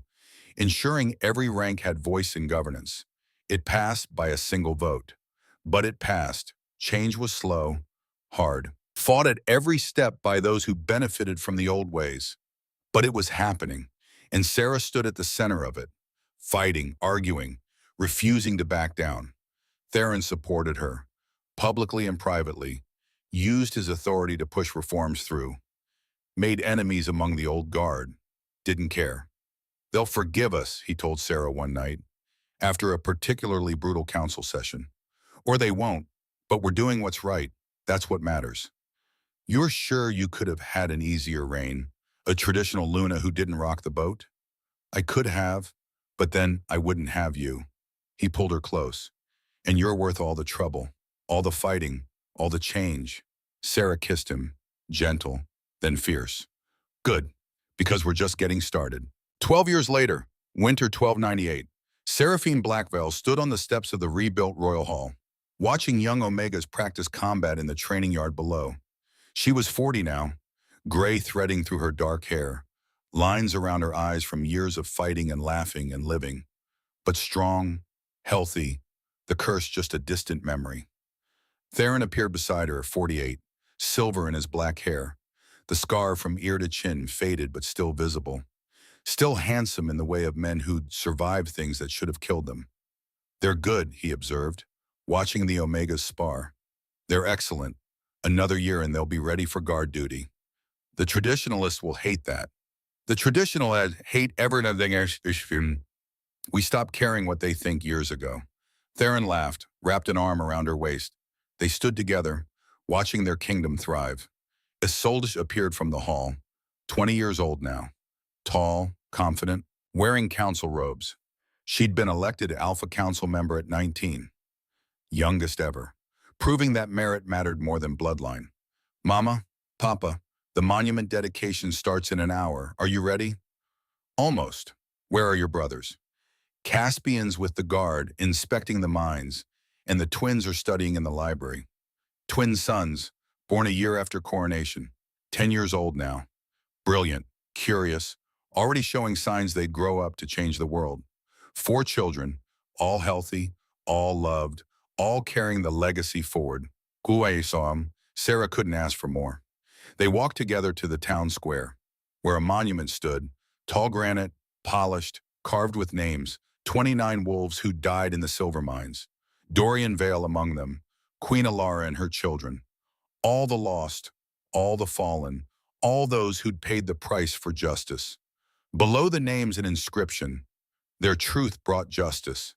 ensuring every rank had voice in governance. It passed by a single vote, but it passed. Change was slow, hard, fought at every step by those who benefited from the old ways. But it was happening, and Sarah stood at the center of it, fighting, arguing, refusing to back down. Theron supported her, publicly and privately, used his authority to push reforms through, made enemies among the old guard, didn't care. They'll forgive us, he told Sarah one night. after a particularly brutal council session. Or they won't, but we're doing what's right. That's what matters. You're sure you could have had an easier reign, a traditional Luna who didn't rock the boat? I could have, but then I wouldn't have you. He pulled her close. And you're worth all the trouble, all the fighting, all the change. Sarah kissed him, gentle, then fierce. Good, because we're just getting started. 12 years later, winter 1298, Seraphine Blackveil stood on the steps of the rebuilt Royal Hall, watching young Omegas practice combat in the training yard below. She was 40 now, gray threading through her dark hair, lines around her eyes from years of fighting and laughing and living, but strong, healthy, the curse just a distant memory. Theron appeared beside her, 48, silver in his black hair, the scar from ear to chin faded but still visible, still handsome in the way of men who'd survived things that should have killed them. They're good, he observed, watching the Omegas spar. They're excellent. Another year and they'll be ready for guard duty. The traditionalists will hate that. The traditionalists hate everything else. We stopped caring what they think years ago. Theron laughed, wrapped an arm around her waist. They stood together, watching their kingdom thrive. Isolde appeared from the hall, 20 years old now, tall, confident, wearing council robes. She'd been elected Alpha Council member at 19, youngest ever, proving that merit mattered more than bloodline. Mama, Papa, the monument dedication starts in an hour. Are you ready? Almost. Where are your brothers? Caspian's with the guard, inspecting the mines, and the twins are studying in the library. Twin sons, born a year after coronation, 10 years old now. Brilliant, curious, already showing signs they'd grow up to change the world. 4 children, all healthy, all loved, all carrying the legacy forward. Guay saw him. Sarah couldn't ask for more. They walked together to the town square, where a monument stood, tall granite, polished, carved with names, 29 wolves who died in the silver mines. Dorian Vale among them, Queen Alara and her children. All the lost, all the fallen, all those who'd paid the price for justice. Below the names an inscription. Their truth brought justice.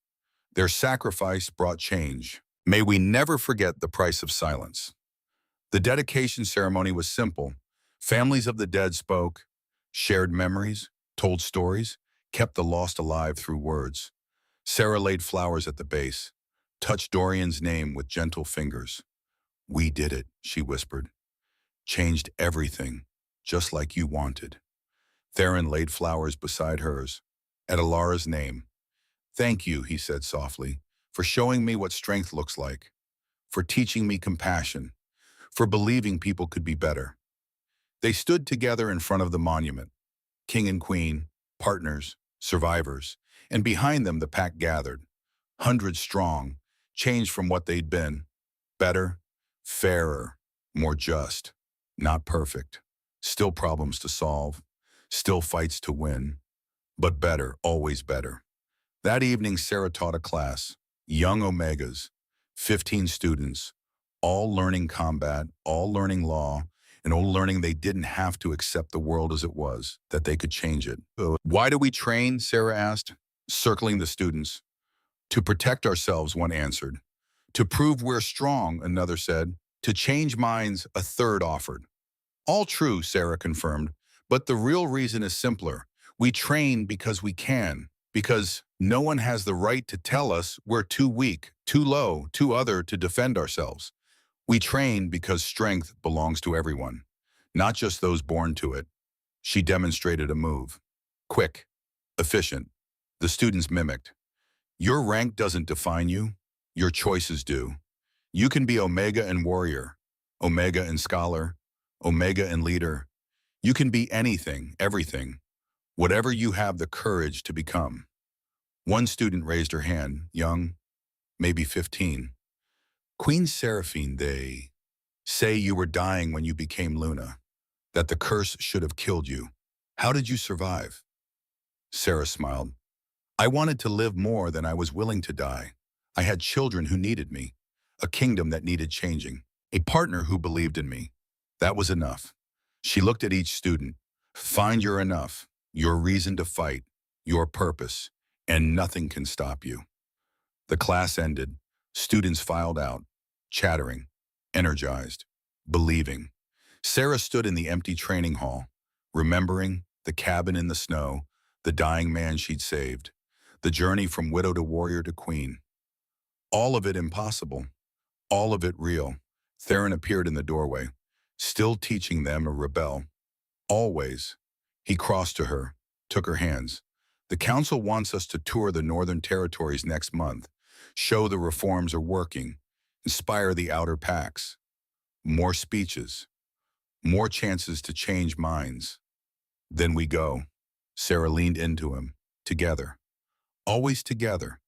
Their sacrifice brought change. May we never forget the price of silence. The dedication ceremony was simple. Families of the dead spoke, shared memories, told stories, kept the lost alive through words. Sarah laid flowers at the base, touched Dorian's name with gentle fingers. We did it, she whispered. Changed everything, just like you wanted. Theron laid flowers beside hers, at Alara's name. Thank you, he said softly, for showing me what strength looks like, for teaching me compassion, for believing people could be better. They stood together in front of the monument, king and queen, partners, survivors, and behind them the pack gathered, hundreds strong, changed from what they'd been, better, fairer, more just, not perfect, still problems to solve, still fights to win, but better, always better. That evening, Sarah taught a class, young Omegas, 15 students, all learning combat, all learning law, and all learning they didn't have to accept the world as it was, that they could change it. Why do we train? Sarah asked, circling the students. To protect ourselves, one answered. To prove we're strong, another said. To change minds, a third offered. All true, Sarah confirmed, but the real reason is simpler. We train because we can, because no one has the right to tell us we're too weak, too low, too other to defend ourselves. We train because strength belongs to everyone, not just those born to it. She demonstrated a move. Quick, efficient. The students mimicked. Your rank doesn't define you. Your choices do. You can be Omega and warrior, Omega and scholar, Omega and leader. You can be anything, everything, whatever you have the courage to become. One student raised her hand, young, maybe 15. Queen Seraphine, they say you were dying when you became Luna, that the curse should have killed you. How did you survive? Sarah smiled. I wanted to live more than I was willing to die. I had children who needed me, a kingdom that needed changing, a partner who believed in me. That was enough. She looked at each student. Find your enough, your reason to fight, your purpose, and nothing can stop you. The class ended. Students filed out, chattering, energized, believing. Sarah stood in the empty training hall, remembering the cabin in the snow, the dying man she'd saved, the journey from widow to warrior to queen. All of it impossible, all of it real. Theron appeared in the doorway, still teaching them to rebel. Always. He crossed to her, took her hands. The council wants us to tour the Northern Territories next month, show the reforms are working, inspire the outer packs. More speeches, more chances to change minds. Then we go. Sarah leaned into him, together. Always together.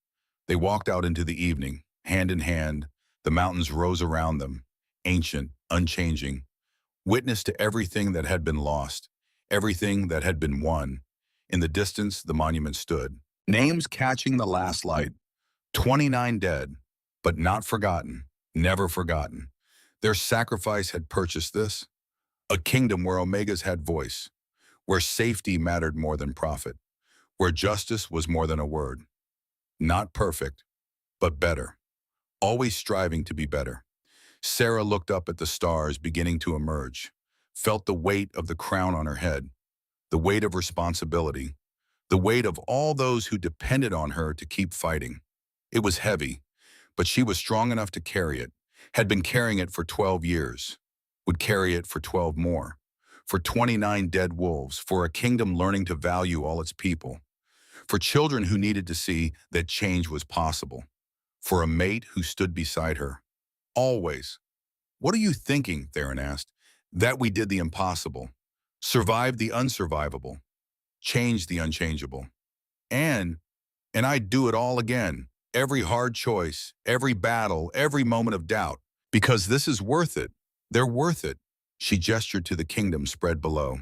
They walked out into the evening, hand in hand. The mountains rose around them, ancient, unchanging, witness to everything that had been lost, everything that had been won. In the distance, the monument stood. Names catching the last light. 29 dead, but not forgotten, never forgotten. Their sacrifice had purchased this. A kingdom where Omegas had voice, where safety mattered more than profit, where justice was more than a word. Not perfect, but better. Always striving to be better. Sarah looked up at the stars beginning to emerge, felt the weight of the crown on her head, the weight of responsibility, the weight of all those who depended on her to keep fighting. It was heavy, but she was strong enough to carry it, had been carrying it for 12 years, would carry it for 12 more, for 29 dead wolves, for a kingdom learning to value all its people, for children who needed to see that change was possible, for a mate who stood beside her. Always. What are you thinking, Theron asked? That we did the impossible, survived the unsurvivable, changed the unchangeable. And I'd do it all again. Every hard choice, every battle, every moment of doubt. Because this is worth it. They're worth it. She gestured to the kingdom spread below.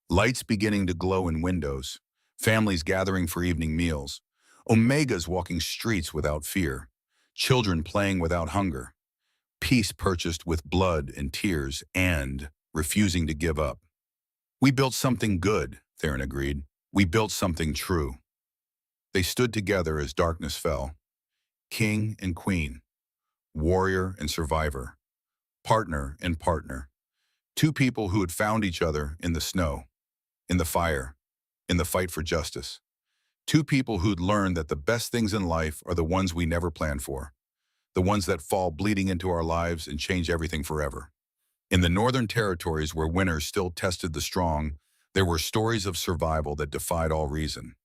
Lights beginning to glow in windows. Families gathering for evening meals. Omegas walking streets without fear. Children playing without hunger. Peace purchased with blood and tears and refusing to give up. We built something good, Theron agreed. We built something true. They stood together as darkness fell. King and queen, warrior and survivor, partner and partner. Two people who had found each other in the snow, in the fire, in the fight for justice. Two people who'd learned that the best things in life are the ones we never planned for, the ones that fall bleeding into our lives and change everything forever. In the Northern Territories where winners still tested the strong, there were stories of survival that defied all reason.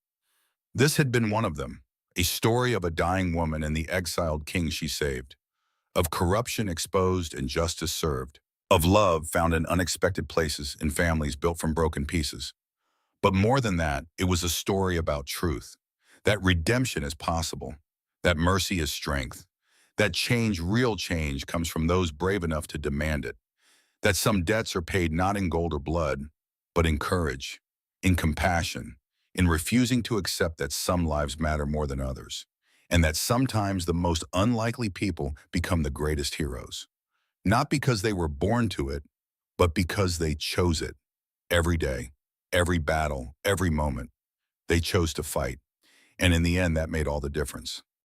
This had been one of them, a story of a dying woman and the exiled king she saved, of corruption exposed and justice served, of love found in unexpected places in families built from broken pieces. But more than that, it was a story about truth, that redemption is possible, that mercy is strength, that change, real change, comes from those brave enough to demand it, that some debts are paid not in gold or blood, but in courage, in compassion, in refusing to accept that some lives matter more than others, and that sometimes the most unlikely people become the greatest heroes. Not because they were born to it, but because they chose it. Every day, every battle, every moment, they chose to fight. And in the end, that made all the difference.